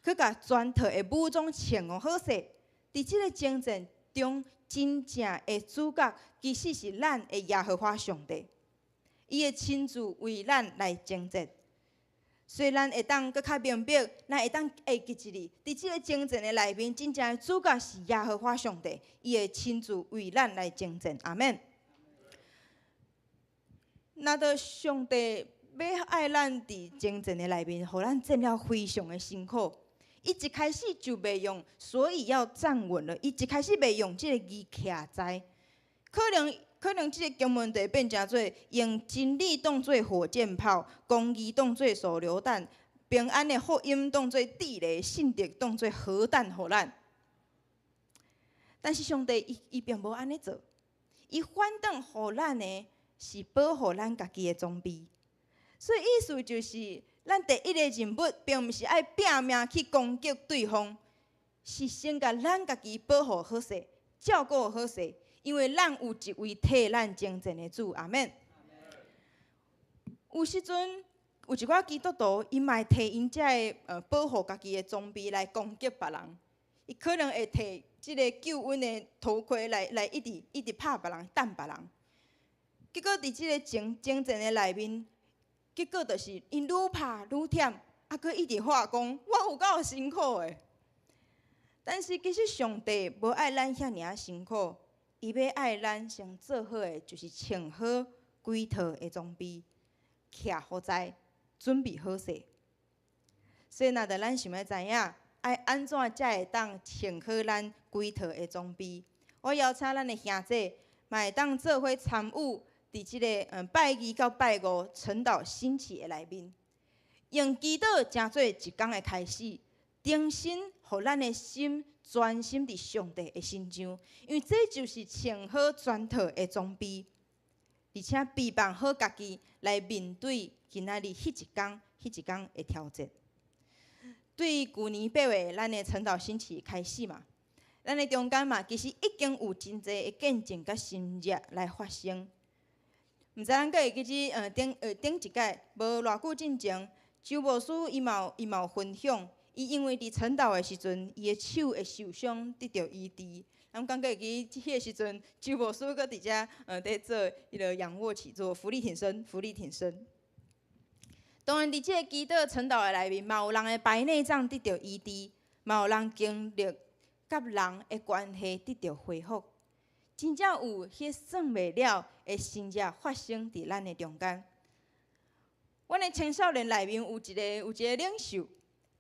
去甲全套的武装穿好好势。伫即个征战中，真正的主角其实是咱的耶和华上帝，伊会亲自为咱来征战。所以咱会当搁较明白，咱会当会记一哩，伫即个征战的内面，真正的主角是耶和华上帝，伊会亲自为咱来征战。阿免。那到上帝要爱咱伫征战的内面，互咱战了非常的辛苦。伊一开始就袂用，所以要站稳了。伊一开始袂用即个字徛在，可能即个经文就会变成做用真理当做火箭炮，公义当做手榴弹，平安的福音当做地雷，信德当做核弹，互咱。但是上帝伊并无安尼做，伊反倒互咱的是保护咱家己的装备，所以意思就是。咱第一个任务，并毋是爱拼命去攻击对方，是先甲咱家己保护好势，照顾好势，因为咱有一位替咱征战的主，阿免。有时阵，有一寡基督徒，伊嘛会摕因遮个保护家己的装备来攻击别人。伊可能会摕即个救恩的头盔来一直拍别人、弹别人。结果伫即个征战的内面，结果就是因愈拍愈忝，啊，佮一直话讲我有够辛苦的。但是其实上帝无爱咱遐尔啊辛苦，伊要爱咱先做好的就是穿好几套的装备，徛好在，准备好势。所以，若着咱想要知影，爱安怎才会当穿好咱几套的装备？我邀请咱的兄弟，嘛会当做伙参与伫即个拜二到拜五晨祷兴起的内面，用祈祷成做一天的开始，定心，互咱的心专心伫上帝的身上，因为这就是穿好全套的装备，而且备办好家己来面对今仔日迄一天的挑战。对旧年8月咱的晨祷兴起开始嘛，咱的中间嘛，其实已经有真侪的见证甲新热来发生。毋知咱阁会记只顶一届无偌久之前，周牧师伊嘛有分享，伊因为伫晨祷的时阵，伊的手会受伤，得到医治。咱敢阁会记迄个时阵，周牧师阁伫遮伫做迄个仰卧起坐、浮力挺身。当然，伫即个祈祷晨祷的内面，嘛有人的白内障得到医治，嘛有人经历甲人的关系得到恢复，真正有迄算袂了的新热发生伫咱的中间。阮的青少年内面有一个领袖，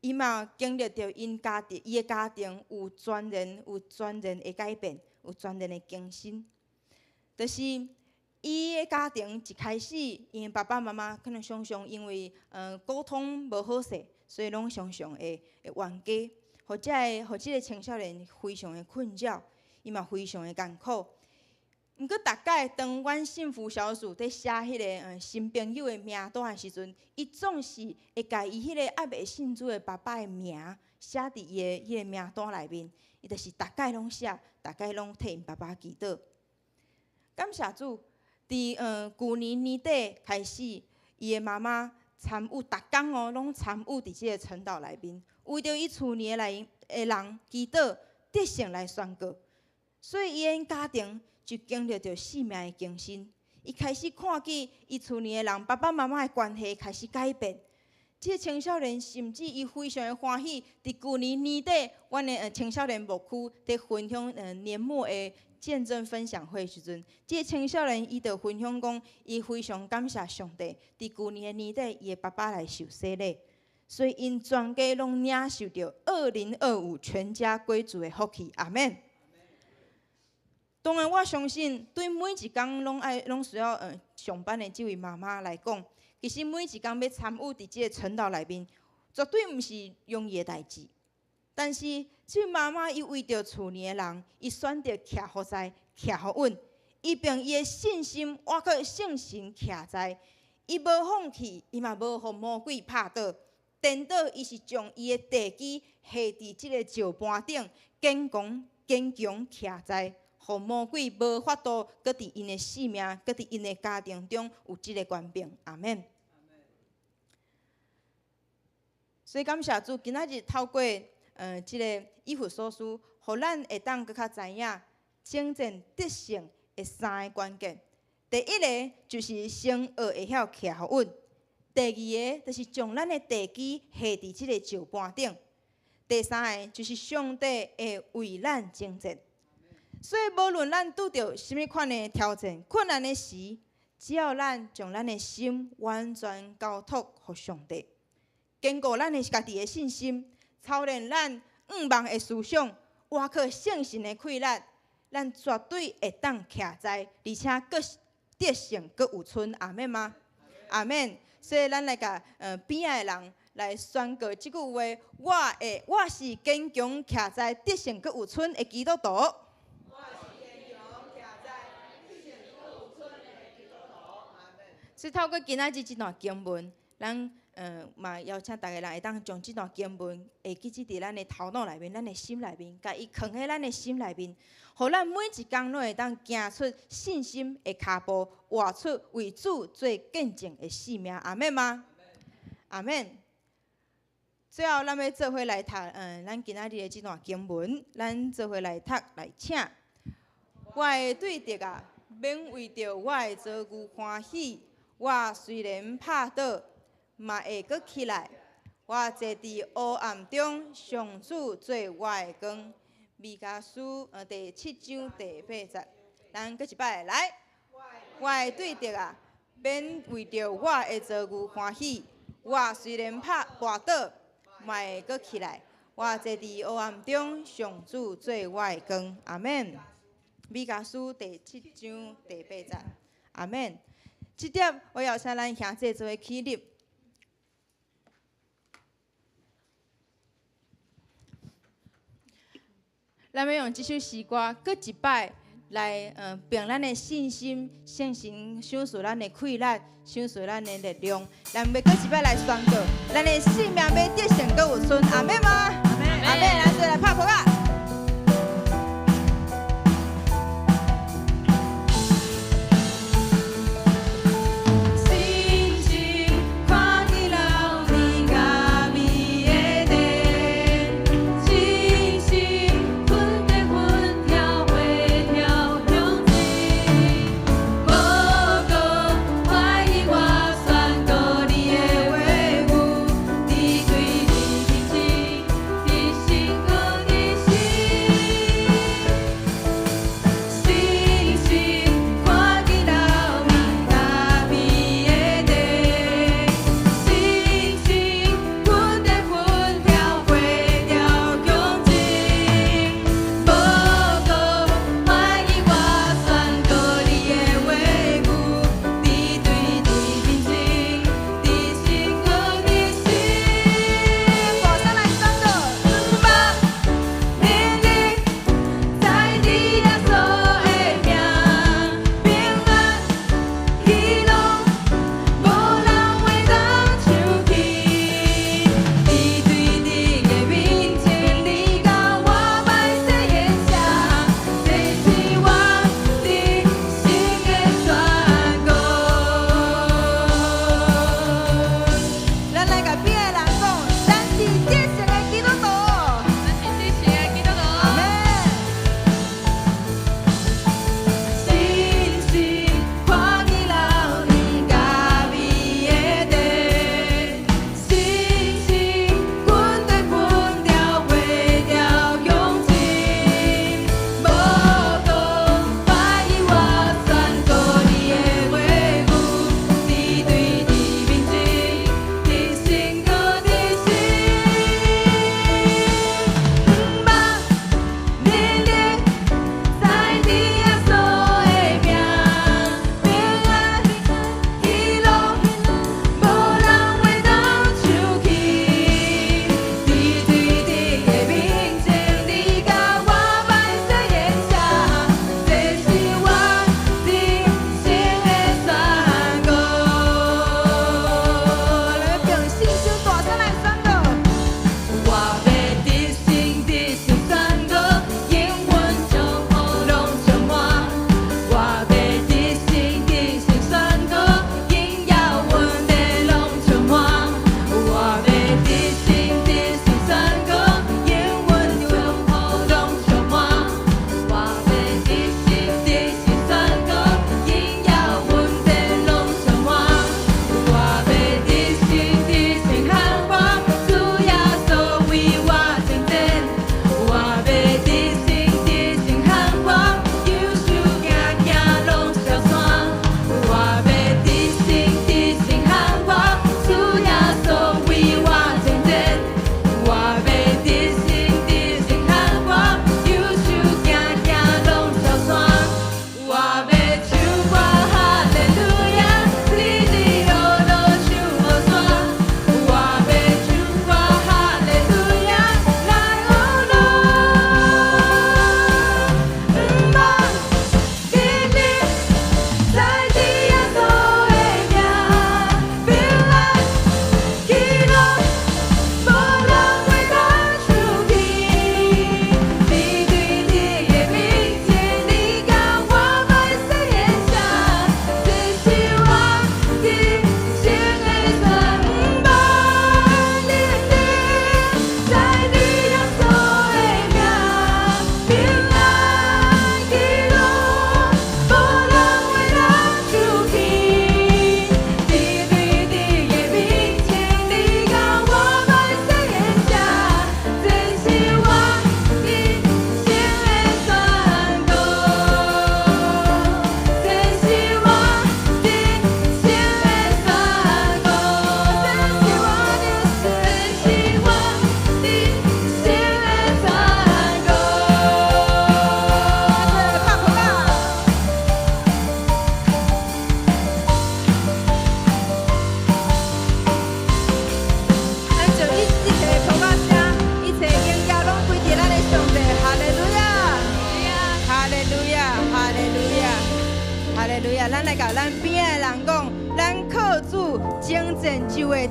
伊嘛经历着伊的家庭有全然的改变，有全然的更新，就是伊的家庭一开始，因为爸爸妈妈可能常常因为沟通无好势，所以拢常常会冤家，或即个青少年非常的困扰，伊嘛非常的艰苦。毋过，逐摆当阮幸福小组伫写迄个新朋友的名单的时阵，伊总是会甲伊迄个还袂信主的爸爸的名写伫伊的迄个名单内面，伊就是逐摆拢写，逐摆拢替因爸爸祈祷。感谢主！伫旧年年底开始，伊的妈妈参与，逐工拢参与伫即个晨祷内面，为着伊厝里的人祈祷得胜来宣告，所以伊的家庭就经历着生命的更新。伊开始看见伊厝里的人爸爸妈妈的关系开始改变。即个青少年甚至伊非常的欢喜，伫旧年年底，阮的青少年牧区伫分享年末的见证分享会时阵，即个青少年伊就分享讲，伊非常感谢上帝，伫旧年的年底，伊的爸爸来受洗礼，所以因全家拢领受着2025全家归主的福气。阿门。当然，我相信对每一天拢需要上班的即位妈妈来讲，其实每一天要参与伫即个晨祷内面，绝对毋是容易的代志。但是，即位妈妈伊为着厝里的人，伊选择徛好在，徛好稳，伊凭伊的信心，我靠信心徛在，伊无放弃，伊嘛无互魔鬼拍倒，颠倒伊是将伊的地基下伫即个石盘顶，坚强徛在。互魔鬼无法度，搁伫因的性命，搁伫因的家庭中有即个权柄。阿免。所以感谢主，今仔日透过即个以弗所书，互咱会当搁较知影征战得胜的3个关键。第一个就是先学会晓徛好稳；第二个就是将咱的地基下伫即个石盘顶；第三个就是上帝会为咱征战。所以，无论咱拄着什么款的挑战、困难的时，只要咱将咱的心完全交托予上帝，坚固咱的家己的信心，操练咱仰望的思想，活靠圣神的气力，咱绝对会当徛在，而且搁得胜搁有存。阿免吗？阿免。所以，咱来甲边仔的人来宣告即句话：我是坚强徛在得胜搁有存的基督徒。所以透过今仔日这段经文，咱嘛邀请大家人会当将这段经文会记伫咱的头脑内面、咱的心内面，甲伊藏喺咱的心内面，互咱每一天拢会当行出信心的脚步，活出为主做见证的生命。阿免吗？阿免。最后，咱要做伙来读，咱今仔日的这段经文，咱做伙来读来请。我的对敌啊，免为着我的遭遇欢喜。我虽然拍倒，嘛会阁起来。我坐伫黑暗中，上主做我的光。弥迦书第7章第8节，咱阁一摆来。我的对敌啊，免为着我的遭遇欢喜。我虽然跌倒，嘛会阁起来。我坐伫黑暗中，上主做我的光。阿免。弥迦书第7章第8节，阿免。这点我要请咱兄弟做伙起立。咱要用这首诗歌，搁一摆来凭咱的信心，相信享受咱的快乐，享受咱的力量。咱要搁一摆来宣告，咱的性命要得胜，搁有存。阿免吗？阿免。阿免，咱做来拍鼓啊！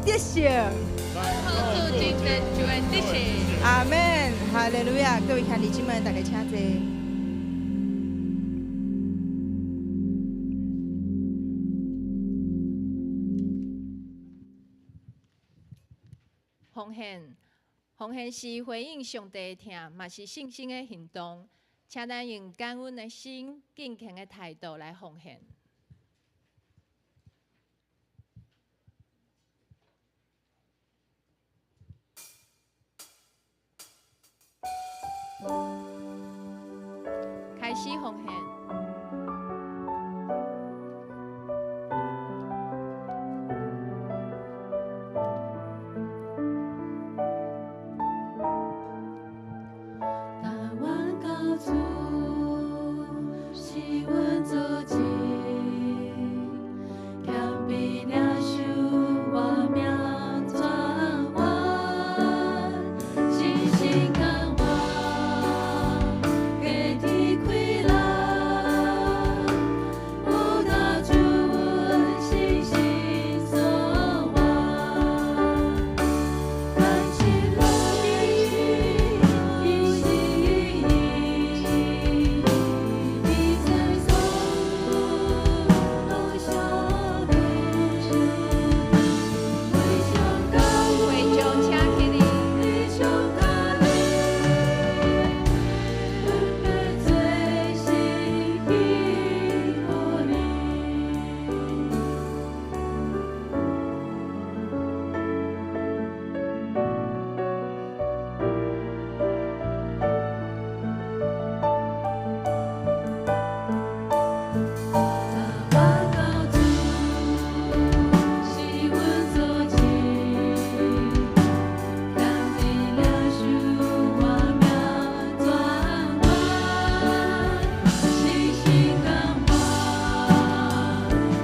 得胜。好主真的就会得胜。阿门，哈利路亚！各位兄弟姊妹，大家请坐。奉献是回应上帝的听，嘛是信心的行动。请咱用感恩的心、敬虔的态度来奉献。开始奉献。台湾高处是阮足迹，强比领袖我命转弯，信心甘愿给天开朗，有他主阮信心所望，感情路一心一在走路上路，为上高会众请起立。为上高分别最心意互你。台湾高处是阮足迹，强比领袖我命转弯，信心甘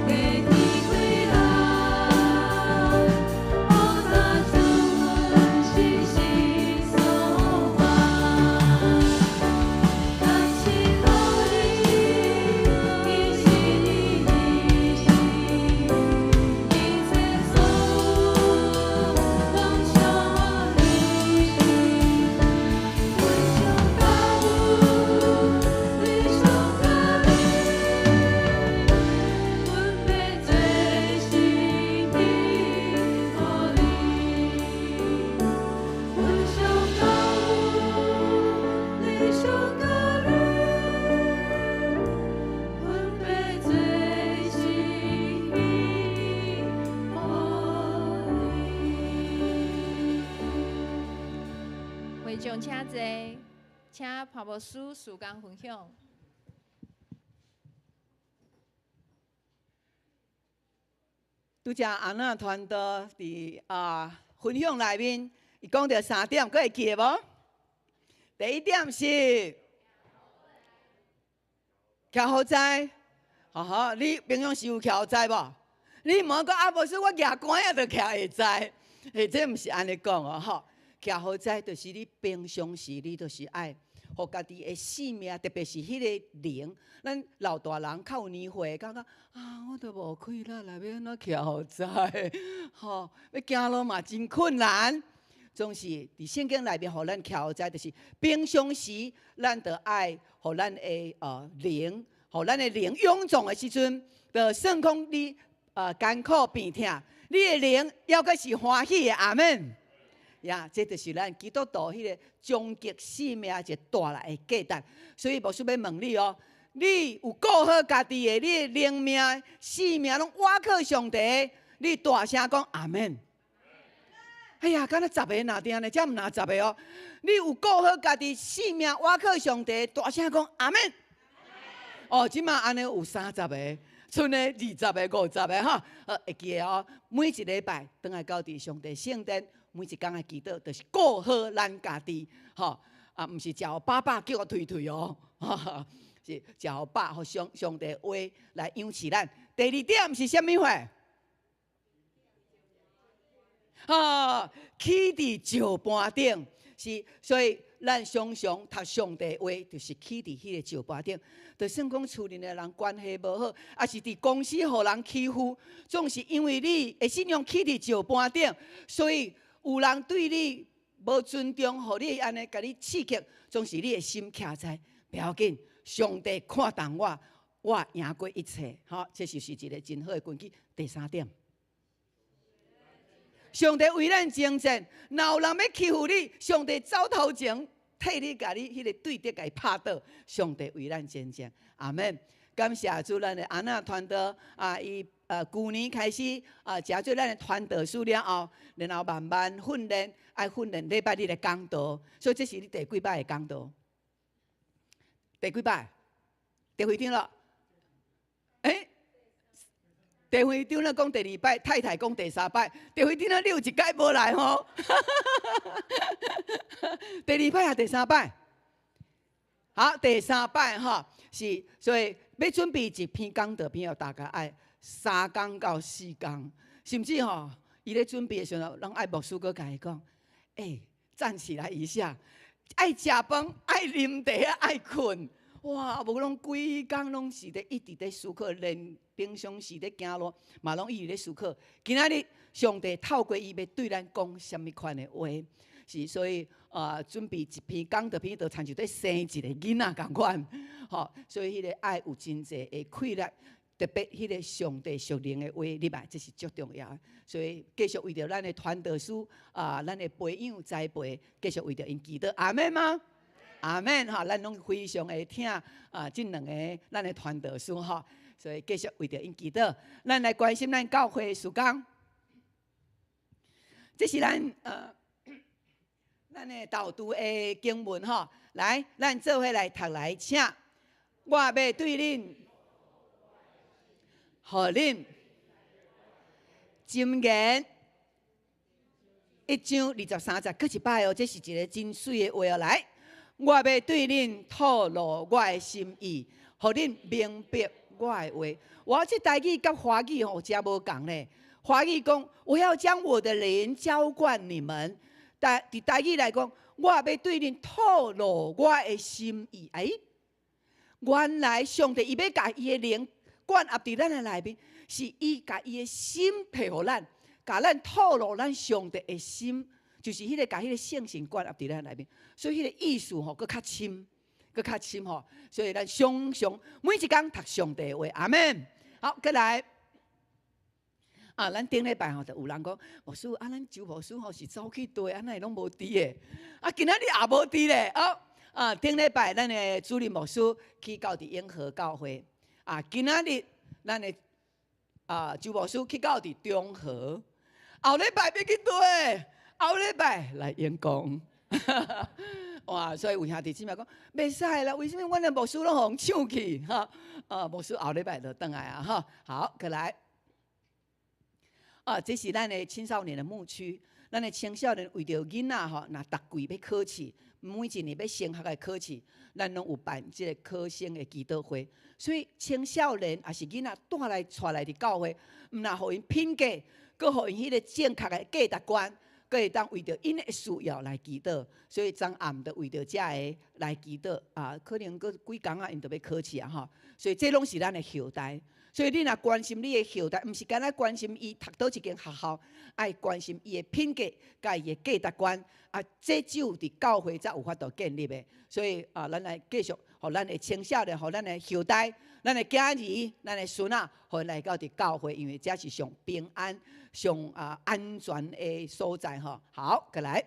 愿给天开朗，有他主阮信心所望，感情路一心一在走路上路，为上高为上高分别最心意互你，为上高为上高分别最心意互你。会众请坐，请帕牧师事工分享。拄则安娜传道伫分享内面，伊讲到3点，各会记得无？第一点是徛好在，你平常时有徛好在无？你毋好讲啊，无说我举管啊，就徛会在，这毋是安尼讲哦，吼。徛好在，就是你平常时你就是爱，互家己的性命，特别是迄个灵，咱老大人较有年岁，感觉啊，我都无气力来要安怎徛好在，吼，要行路嘛真困难。总是伫圣经内面，互咱徛好在，就是平常时咱得爱，互咱的灵，互咱的灵臃肿的时阵，就算讲你艰苦病痛，你的灵要阁是欢喜的，阿门。呀，这就是咱基督徒迄个终极性命一个大来的价值。所以牧师要问你哦，你有顾好家己的，你的灵命、性命拢倚靠上帝，你大声讲阿门。哎呀，敢若10个哪定呢？这毋拿10个哦。你有顾好家己性命，倚靠上帝，大声讲阿门。哦，即马安尼有30个，剩的20个、50个哈。会记得哦，每一礼拜倒来到伫上帝圣殿。每一工的祈祷，就是顾好咱家己，吼毋是食互饱饱叫我退退哦，是食互饱，互上帝的话来养饲咱。第2点是啥物话？起伫石盘顶，是，所以咱常常读上帝话，就是起伫迄个石板顶。就算讲厝里的人关系无好，也是伫公司互人欺负，总是因为你的信用起伫石板顶，所以有人对你无尊重，互你安尼甲你刺激，总是你的心徛在。不要紧，上帝看重我，我赢过一切。好，这就是一个真好的根据。第3点。上帝为咱征战，若有人要欺负你，上帝走头前替你甲你迄个对敌甲伊拍倒。上帝为咱征战，阿门。感谢主，咱的安娜团队伊旧年开始加做咱的团队数了后，然后慢慢训练，爱训练礼拜日的讲道，所以这是你第几摆的讲道？第几摆？第几场了？第会长咧讲第2摆，太太讲第3摆，第会长咧你有一摆无来吼？第2摆啊，第3摆？好，第3摆吼，是所以要准备一篇讲道片，大概爱3天到4天，甚至吼，伊咧准备的时候，拢爱牧师阁甲伊讲，站起来一下，爱食饭，爱啉茶，爱困。哇！无拢规工拢是咧一直咧思考，连平常时咧行路嘛拢一直咧思考。今仔日上帝透过伊要对咱讲什么款的话，是所以准备一篇讲道片，就参像在生一个囡仔共款。吼，所以迄个爱有真济的快乐，特别迄个上帝属灵的话，你捌这是足重要的。所以继续为着咱的传道书咱的培养栽培，继续为着因祈祷，阿门吗？阿门哈，咱拢非常的听这2个咱的传道书哈，所以继续为着因祈祷。咱来关心咱教会事工，这是咱的导读的经文哈。来，咱做伙来读来请。我要对恁，互恁箴言1章23节，搁一摆哦，这是一个真水的话哦，来。我要对恁吐露我的心意，互恁明白我的话。我这台语甲华语吼真无共咧。华语讲我要将我的灵浇灌你们，但伫台语来讲，我要对恁吐露我的心意。原来上帝伊要甲伊的灵灌入伫咱的内面，是伊甲伊的心摕互咱，甲咱吐露咱上帝的心。就是迄个甲迄个圣性灌入伫咱内面，所以迄个意思吼，搁较深，搁较深吼。所以咱常常每一工读上帝话，阿门。好，再来咱顶礼拜吼，就有人讲，牧师咱周牧师吼是走去对，安尼拢无伫诶。今仔日也无伫咧。顶礼拜咱的主任牧师去到伫永和教会，今仔日咱的周牧师去到伫中和，后礼拜要去对。后礼拜来演讲，哇！所以有兄弟姊妹讲，袂使啦，为什么阮的牧师拢互抢去？牧师后礼拜就倒来啊！哈，好，过来。这是咱的青少年的牧区，咱的青少年为着囡仔吼，若逐季要考试，每一年要升学的考试，咱拢有办即个考生的祈祷会。所以青少年也是囡仔带来伫教会，毋若互因品格，佮互因迄个正确的价值观。可会当为着因的需要来祈祷，所以昨暗就为着遮个来祈祷可能过几工因就要考试吼，所以这拢是咱的后代。所以你若关心你的后代，毋是干那关心伊读倒一间学校，爱关心伊的品格、甲伊的价值观这只有伫教会才有法度建立的。所以咱来继续，互咱的青少年，互咱的后代，咱的囝儿、咱的孙仔，互来到伫教会，因为这是上平安。上安全的所在吼，好，过来。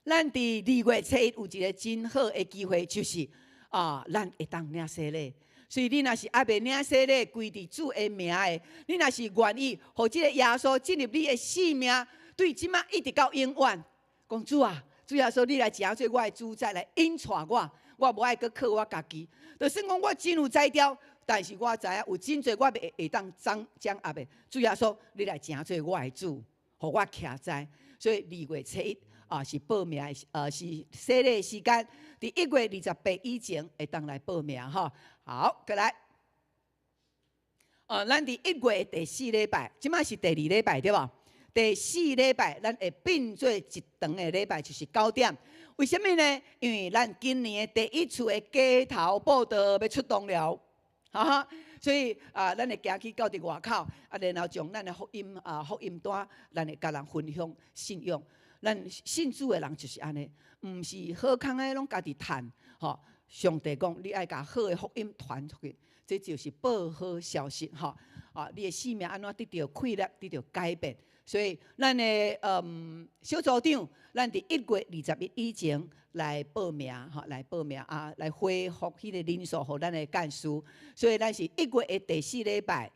咱伫2月7日有一个真好的机会，就是咱会当领洗礼。所以你若是还袂领洗礼，归伫主的名的，你若是愿意，互即个耶稣进入你的性命，对即马一直到永远。讲主啊，主耶稣，你来成做我的主宰，来引带我无爱搁靠我家己。就算讲我真有才调。但是我知影有真侪我会当掌握的，主耶稣，你来成做我的主，互我徛在。所以2月7日是报名的是洗礼时间，伫1月28以前会当来报名吼。好，过来。咱伫1月第4礼拜，即摆是第2礼拜对无？第4礼拜咱会并做一长的礼拜，就是9点。为什么呢？因为咱今年的第1次的街头报道要出动了，哈，所以咱会行去到伫外口，然后将咱的福音单，咱会甲人分享信仰。咱信主的人就是安尼，毋是好康的拢家己趁，吼。上帝讲，你爱甲好的福音传出去，这就是报好消息，吼。你的生命安怎得到快乐，得到改变？所以，咱的小组长，咱伫1月21以前来报名，来报名来恢复迄个人数，互咱的干事。所以，咱是1月的第4礼拜，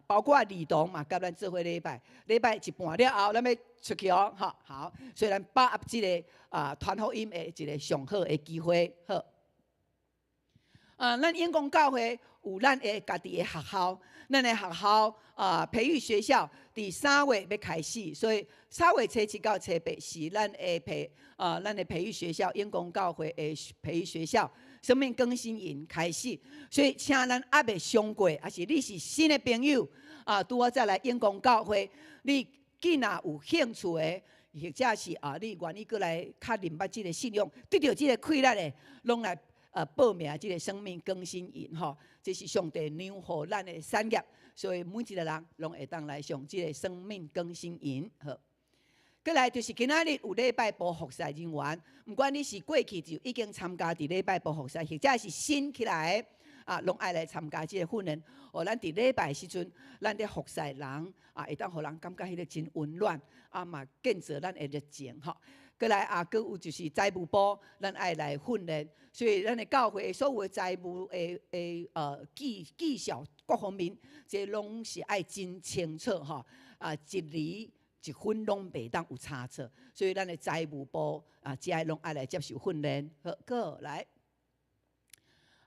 包括儿童嘛，甲咱做伙礼拜一半了后，咱要出去哦，好。所以，咱把握即个传福音的一个上好的机会，好。咱永光教会有咱的家己的学校，咱的学校培育学校，伫3月要开始，所以3月初7到初8是咱的培育学校，永光教会的培育学校生命更新营开始，所以请咱还未上过，还是你是新的朋友拄好再来永光教会，你既若有兴趣的，或者是你愿意过来较明白即个信仰，得到即个快乐的，拢来。报名即个生命更新营，吼，这是上帝让予咱的产业，所以每一个人拢会当来上即个生命更新营。好，再来就是今仔日有礼拜部服侍人员，不管你是过去就已经参加伫礼拜部服侍，或者是新起来的，拢爱来参加即个训练。咱伫礼拜时阵，咱咧服侍人会当互人感觉迄个真温暖，嘛建造咱的热情，吼。过来佫有就是财务部，咱爱来训练，所以咱的教会所有的财务的绩效各方面，这拢是爱真清楚吼，一厘一分拢袂当有差错，所以咱的财务部这拢爱来接受训练。好，过来，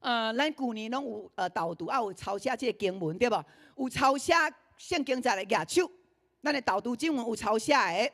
咱旧年拢有导读，有抄写这个经文对无？有抄写圣经在来举手，咱的导读经文有抄写的。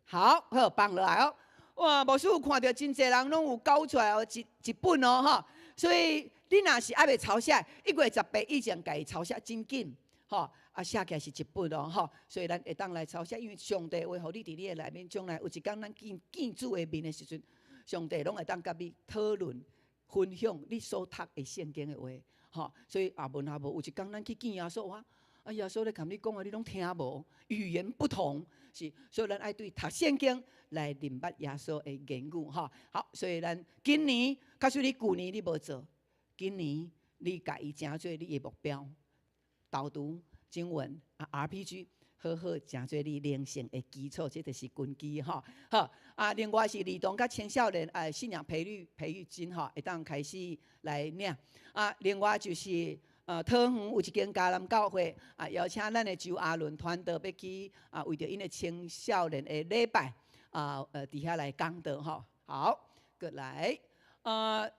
好，放落来哦。哇，牧师有看到真侪人拢有交出来哦，一本哦，哈。所以你若是还未抄写，1月18以前家己抄写真紧，吼，写起来是一本哦，吼。所以咱会当来抄写，因为上帝会互你伫你的内面，将来有一天咱见主的面的时阵，上帝拢会当甲你讨论、分享你所读的圣经的话，吼。所以问有一天咱去见耶稣哇，耶稣咧甲你讲话，你拢听无，语言不同。是，所以咱爱对读圣经来明白耶稣的言语，哈。好，所以咱今年，假使你旧年你无做，今年你家己成做你的目标，导读经文RPG， 好好成做你灵性的基础，这就是根基，哈。好，另外是儿童甲青少年信仰培育金，哈，会当开始来领。另外就是。桃园有一间迦南教会邀请咱的周阿伦团队要去为着因的青少年的礼拜伫遐来讲道吼。好，过来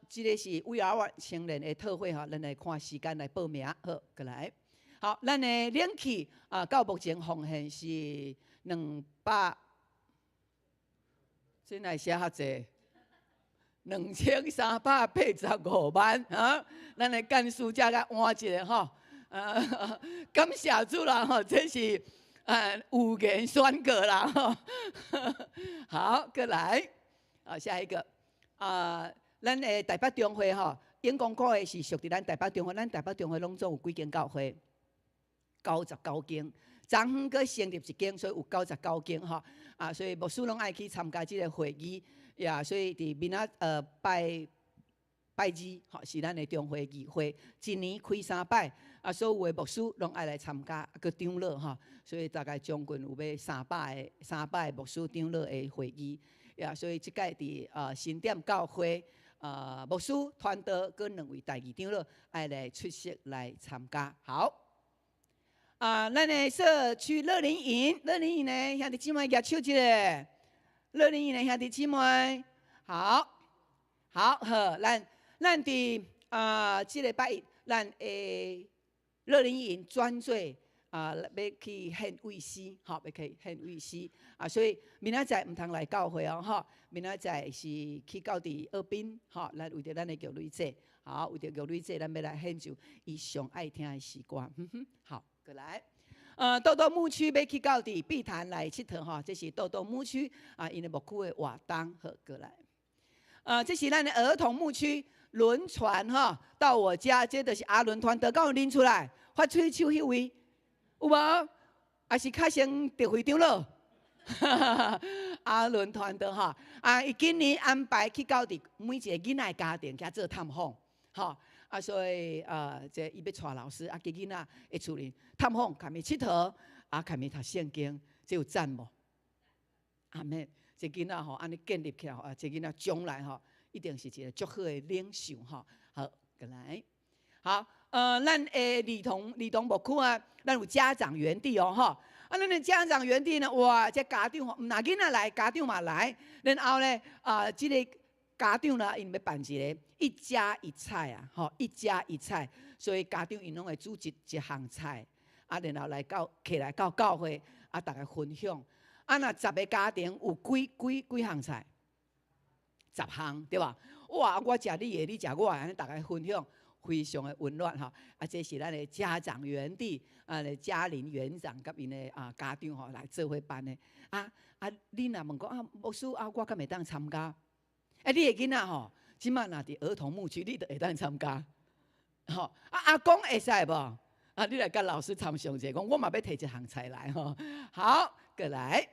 这个是We Are 青年的特会吼，咱来看时间来报名。好，过来。好，咱的领取到目前奉献是200，真来写较济。2385万咱的干事才甲换一个吼，感谢主啦吼，这是有言宣告啦吼。好，过来，下一个咱的台北中会吼，永光教会是属于咱台北中会，咱台北中会拢总有几间教会，99间，昨昏阁成立一间，所以有99间吼。所以牧师拢爱去参加这个会议。所以伫明仔拜2，吼是咱的中会议会，一年开3摆，所有的牧师拢爱来参加，佮长老吼，所以大概将近有要300个牧师长老的会议，所以即届伫新店教会牧师团队佮2位代议长老爱来出席来参加。好，咱的社区乐龄营呢，兄弟姊妹举手一下。乐龄营的兄弟姊妹，好，咱伫这礼拜一，咱的乐龄营专做要去献卫生，吼，要去献卫生所以明仔载唔通来教会哦，吼，明仔载是去到伫二滨，吼，咱为着咱的玉女节，好，为着玉女节，咱要来献奏伊上爱听的诗歌，好。过来。豆豆牧区要去到伫碧潭来佚佗吼，这是豆豆牧区因为牧区的活动，好过来。这是咱的儿童牧区轮船哈，到我家，这就是阿伦团队，敢有拎出来？发吹手迄位有无？还是较先伫会场咯？阿伦团队哈，伊今年安排去到伫每一个囡仔家庭去做探访，吼。所以这伊要带老师叫囡仔会厝里探访，看伊佚佗，看伊读圣经，这有赞无？阿们，这囡仔吼安尼建立起来，这囡仔将来吼一定是一个足好的领袖吼。好，过来，好，咱儿童牧区咱有家长园地哦吼。咱的家长园地呢，哇，这家长吼，那囡仔来，家长嘛来，然后呢，这个家长呢，因要办一个一家一菜啊，吼，一家一菜，所以家长因拢会煮一项菜，然后来起来到教会，大家分享。若10个家庭有几项菜？10项对吧？哇，我食你的，你食我的，安尼大家分享，非常的温暖哈。这是咱的家长园地，嘉玲园长甲因的家长吼来做伙办的。你若问讲牧师我敢会当参加？你的囡仔吼，即摆若伫儿童牧区，你就会当参加。吼，阿公会使无？你来甲老师参详者，讲我嘛要摕一项菜来吼。好，过来，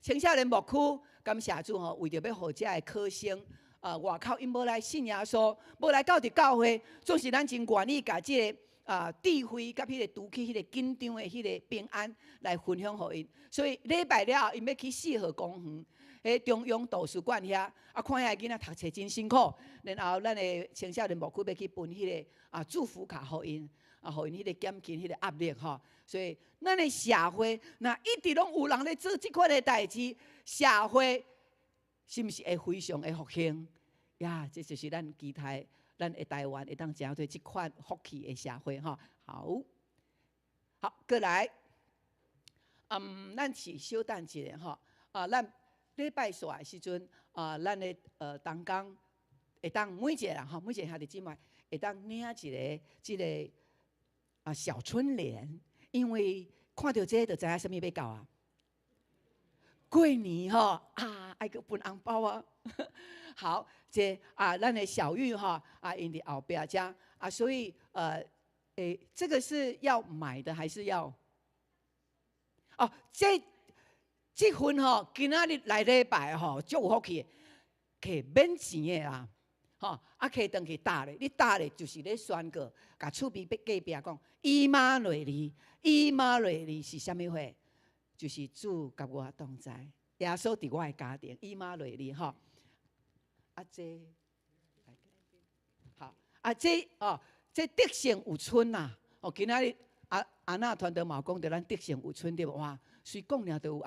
青少年牧区，感谢主吼，为着要互遮的考生，外口因无来信耶稣，无来到伫教会，总是咱真愿意甲即个智慧甲迄个拄起迄个紧张的迄个平安来分享互因。所以礼拜了后，因要去4号公园，中央图书馆遐，看遐囡仔读册真辛苦，然后咱的青少年牧区要去分迄个祝福卡互因，互因迄个减轻迄个压力吼。所以咱的社会，若一直拢有人咧做即款的代志，社会是毋是会非常的复兴？呀，这就是咱期待。咱的台湾会当真对即款福气的社会吼，好，过来，咱是小等一下吼，咱礼拜煞的时阵，咱的同工会当每一个人吼，每一个兄弟姊妹会当领一个即个小春联，因为看到这就知影什么要到啊，过年吼爱去分红包啊。好，这咱的小玉哈因伫后壁遮所以这个是要买的还是要？这份吼，今仔日来礼拜吼，足有福气，摕免钱的啦，吼摕转去搭咧，你搭咧就是咧宣告，甲厝边隔壁讲，以马内利是啥物货？就是主甲我同在，耶稣伫我的家庭，以马内利吼。好，这德性有春呐！今仔日安娜团队嘛讲着咱德性有春对无？哇，随讲了都有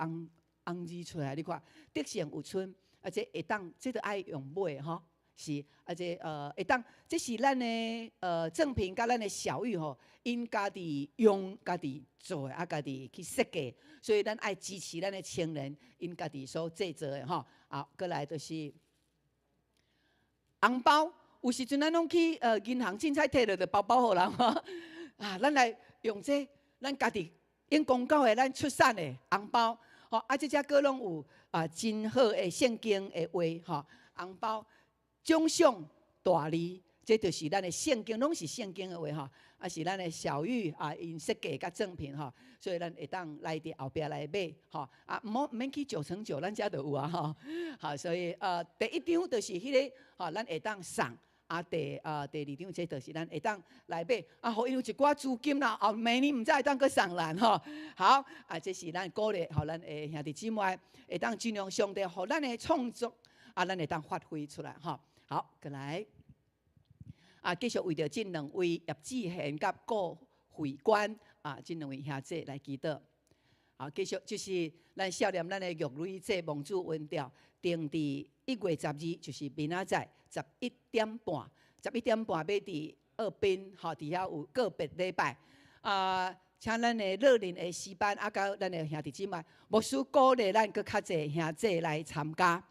红字出来，你看德性有春，这会当，这都爱用买吼，是这会当，这是咱的正品甲咱的小玉吼，因家己用家己做的，家己去设计，所以咱爱支持咱的青年，因家己所制作的吼。过来就是。红包有时阵咱拢去银行凊彩摕落就包互人吼，咱来用这咱家己因公告的咱出产的红包，这只个拢有真好的圣经的话吼，红包奖赏大利，这就是咱的圣经，拢是圣经的话吼，是咱的小玉因设计甲赠品吼，所以咱会当来伫后壁来买吼，毋免去9x9，咱遮就有吼，好，所以第一张就是迄个咱会当送，第二张这就是咱会当来买，互因有一寡资金啦，明年毋知会当去送咱吼，好，这是咱鼓励，互咱的兄弟姊妹会当尽量上帝，互咱的创作咱会当发挥出来吼，好，过来。继续为着这2位叶志贤甲顾慧娟这2位兄姐来祈祷。继续就是咱少年咱的玉女祭蒙主温调，定伫1月12，就是明仔载11点半，11点半要伫2滨伫遐有个别礼拜。请咱的乐龄的诗班甲咱的兄弟姊妹，牧师鼓励咱搁较侪兄姐来参加。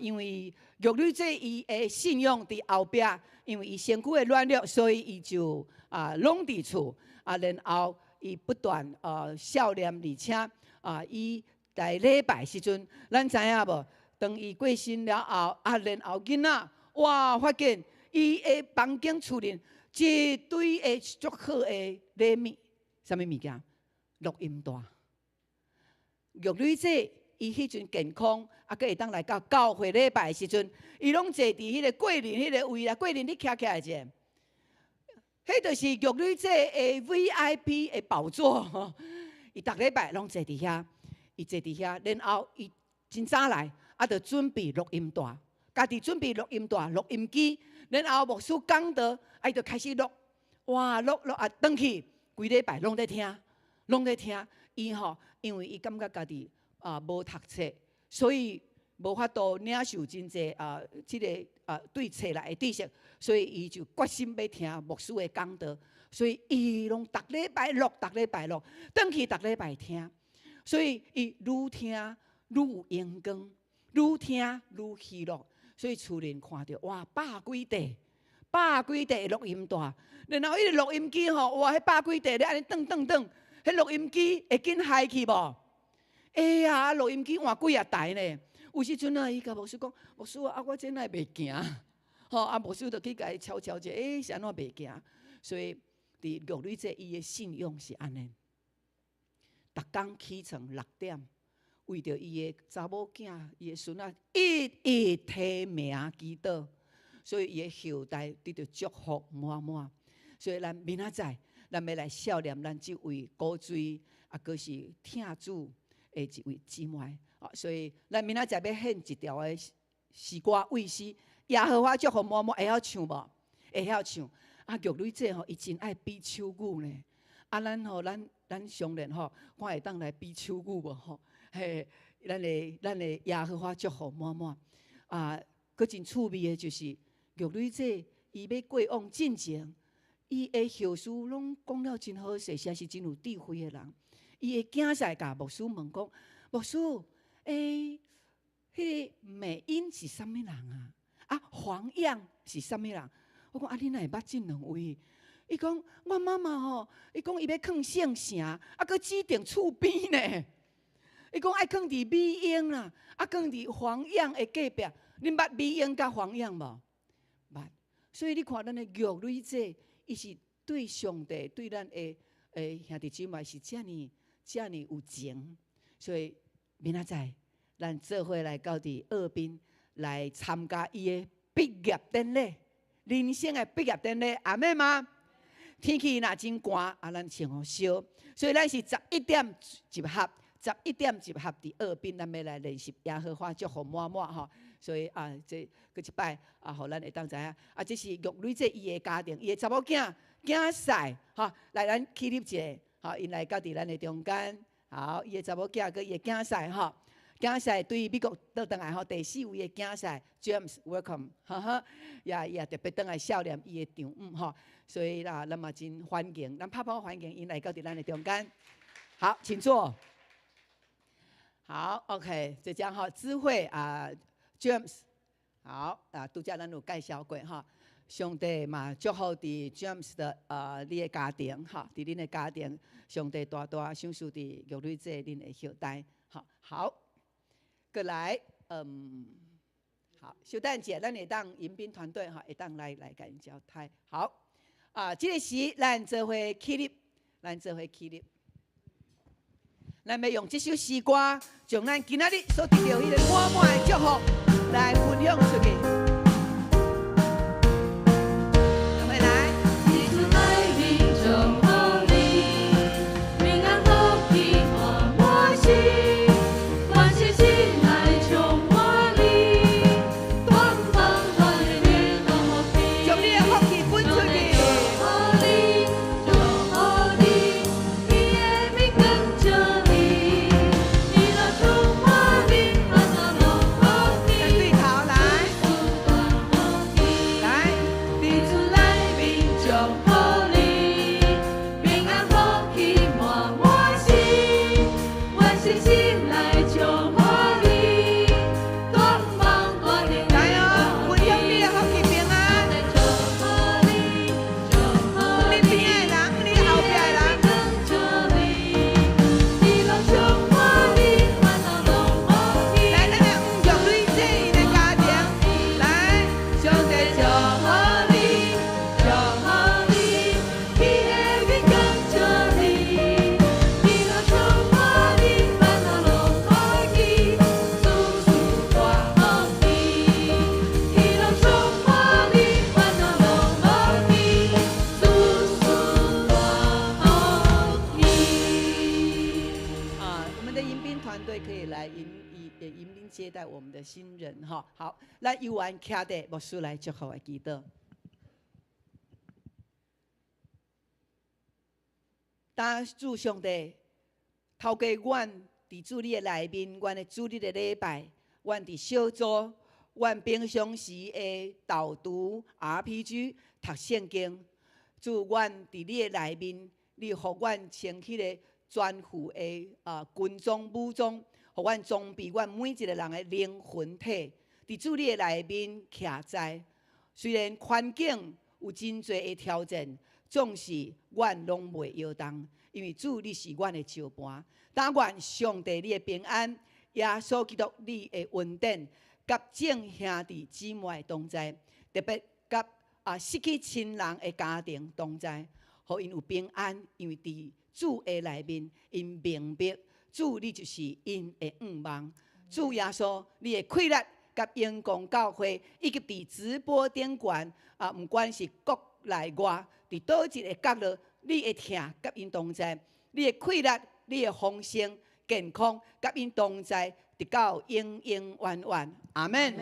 因为玉女这伊的信仰伫后壁，因为伊身躯的软弱，所以伊就拢伫厝，然后伊不断孝念，而且伊在礼拜时阵，咱知影无？当伊过身了后，然后囡仔哇，发现伊的房间厝里一堆的足好的礼物，啥物物件？录音带。玉女姐伊迄阵健康，阁会当来到教会礼拜的时阵，伊拢坐伫迄个桂林迄个位啦。桂林你徛起来者，迄就是玉女姐的 VIP 的宝座。伊逐礼拜拢坐伫遐，伊坐伫遐，然后伊真早来，就准备录音带，家己准备录音带、录音机，然后牧师讲道，伊就开始录，哇，录转去，规礼拜拢在听，拢在听。伊因为伊感觉家己无读册，所以无法度领受真济即个对册内的知识，所以伊就决心要听牧师的讲道，所以伊拢逐礼拜录，转去逐礼拜听，所以伊愈听愈有阳光，愈听愈喜乐，所以厝人看到哇百几台录音带，然后迄个录音机哇，迄百几台咧安尼转，迄录音机会紧嗨去无？哎呀，录音机换几啊台呢？有时阵伊甲牧师讲，牧师我真爱袂行，牧师就去甲伊敲者，是安怎袂行？所以伫玉女姐伊的信用是安尼，逐工起床6点，为着伊的查某囝、伊的孙仔，一提名祈祷，所以伊的后代得到祝福满满。所以咱明仔载，咱要来孝念咱即位古锥，阁是听主的一位姊妹。所以咱明仔载要献一条的诗歌为诗，耶和华祝福满满，会晓唱无？会晓唱。玉女姐伊真爱比手语呢。咱商人看会当来比手语无？嘿，咱的耶和华祝福满满。佫真趣味的就是玉女姐伊要过往进前，伊的后事拢讲了真好势，实是真有智慧的人。伊的囝婿甲牧师问讲：牧师，迄个美英是啥物人啊？黄样是啥物人？我讲你哪会捌这两位？伊讲我妈妈伊讲伊要囥圣城，佫指定厝边呢。伊讲爱囥伫美英啦，囥伫黄样的隔壁。恁捌美英甲黄样无？捌。所以你看咱的玉女姐，伊是对上帝、对咱的兄弟姊妹是遮尔有情。所以明仔载，咱做伙来到伫二滨来参加伊的毕业典礼，人生的毕业典礼，阿妹吗？天气若真寒，咱穿好烧，所以咱是11点集合，11点集合伫二滨，咱要来练习耶和华祝福满满所以这佫一摆互咱会当知影这是玉女姐伊的家庭，伊的查某囝婿来咱起立一下因来到伫咱的中间。好，伊的查某囝佮伊的囝婿囝婿对美国倒转来第4位的囝婿 James welcome 也特别倒来孝念伊的丈母所以咱嘛真欢迎，咱拍拍欢迎因来到伫咱的中间。好，请坐。好 ，OK， 这将智慧James， 好拄则咱有介绍过上帝嘛祝福伫 James 的你的家庭伫恁的家庭，上帝大大享受伫玉女姐恁的后代好，过来好，小等者咱会当迎宾团队会当来甲因交代好这个时咱做伙起立，咱要用这首诗歌，将咱今仔日所得到迄个满满的祝福来分享出去。迎宾接待我们的新人哈。好，咱由完徛地牧师来祝福的祈祷。当主上帝透过阮伫主日的内面，阮的主日的礼拜，阮伫小组，阮平常时的导读 RPG 读圣经，主阮伫你的内面，你互阮穿起个全副的军装武装，互阮装备阮每一个人的灵魂体，伫主你的内面徛在。虽然环境有真侪的挑战，总是阮拢袂摇动，因为主你是阮的石盘。但愿上帝你的平安，耶稣基督你的恩典，甲众兄弟姊妹同在，特别甲失去亲人的家庭同在，互因有平安，因为伫主的内面，因明白主你就是因的盼望。主耶稣，你的快乐甲阳光教会，以及伫直播顶悬毋管是国内外，伫倒一个角落，你的疼甲因同在，你的快乐、你的丰盛、健康甲因同在，直到永永远远。阿门。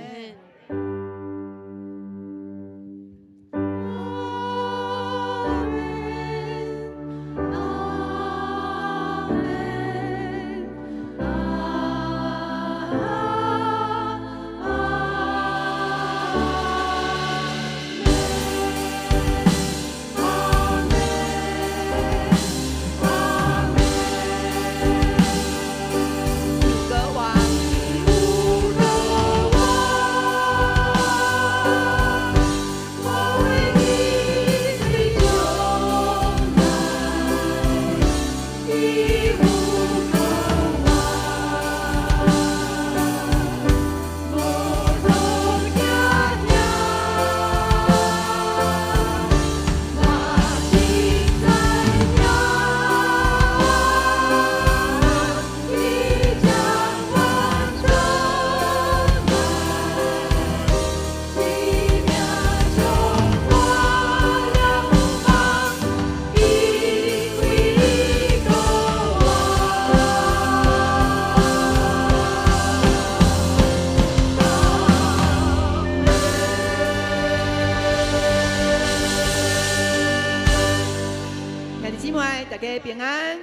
大家平安，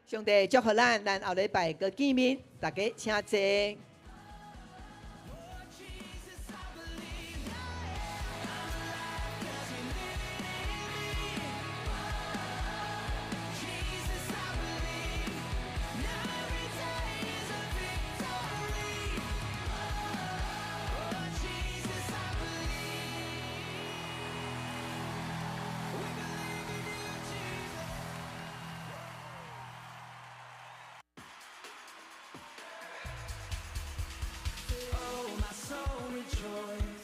上帝祝福咱后礼拜个见面，大家请坐。Oh, my soul rejoice.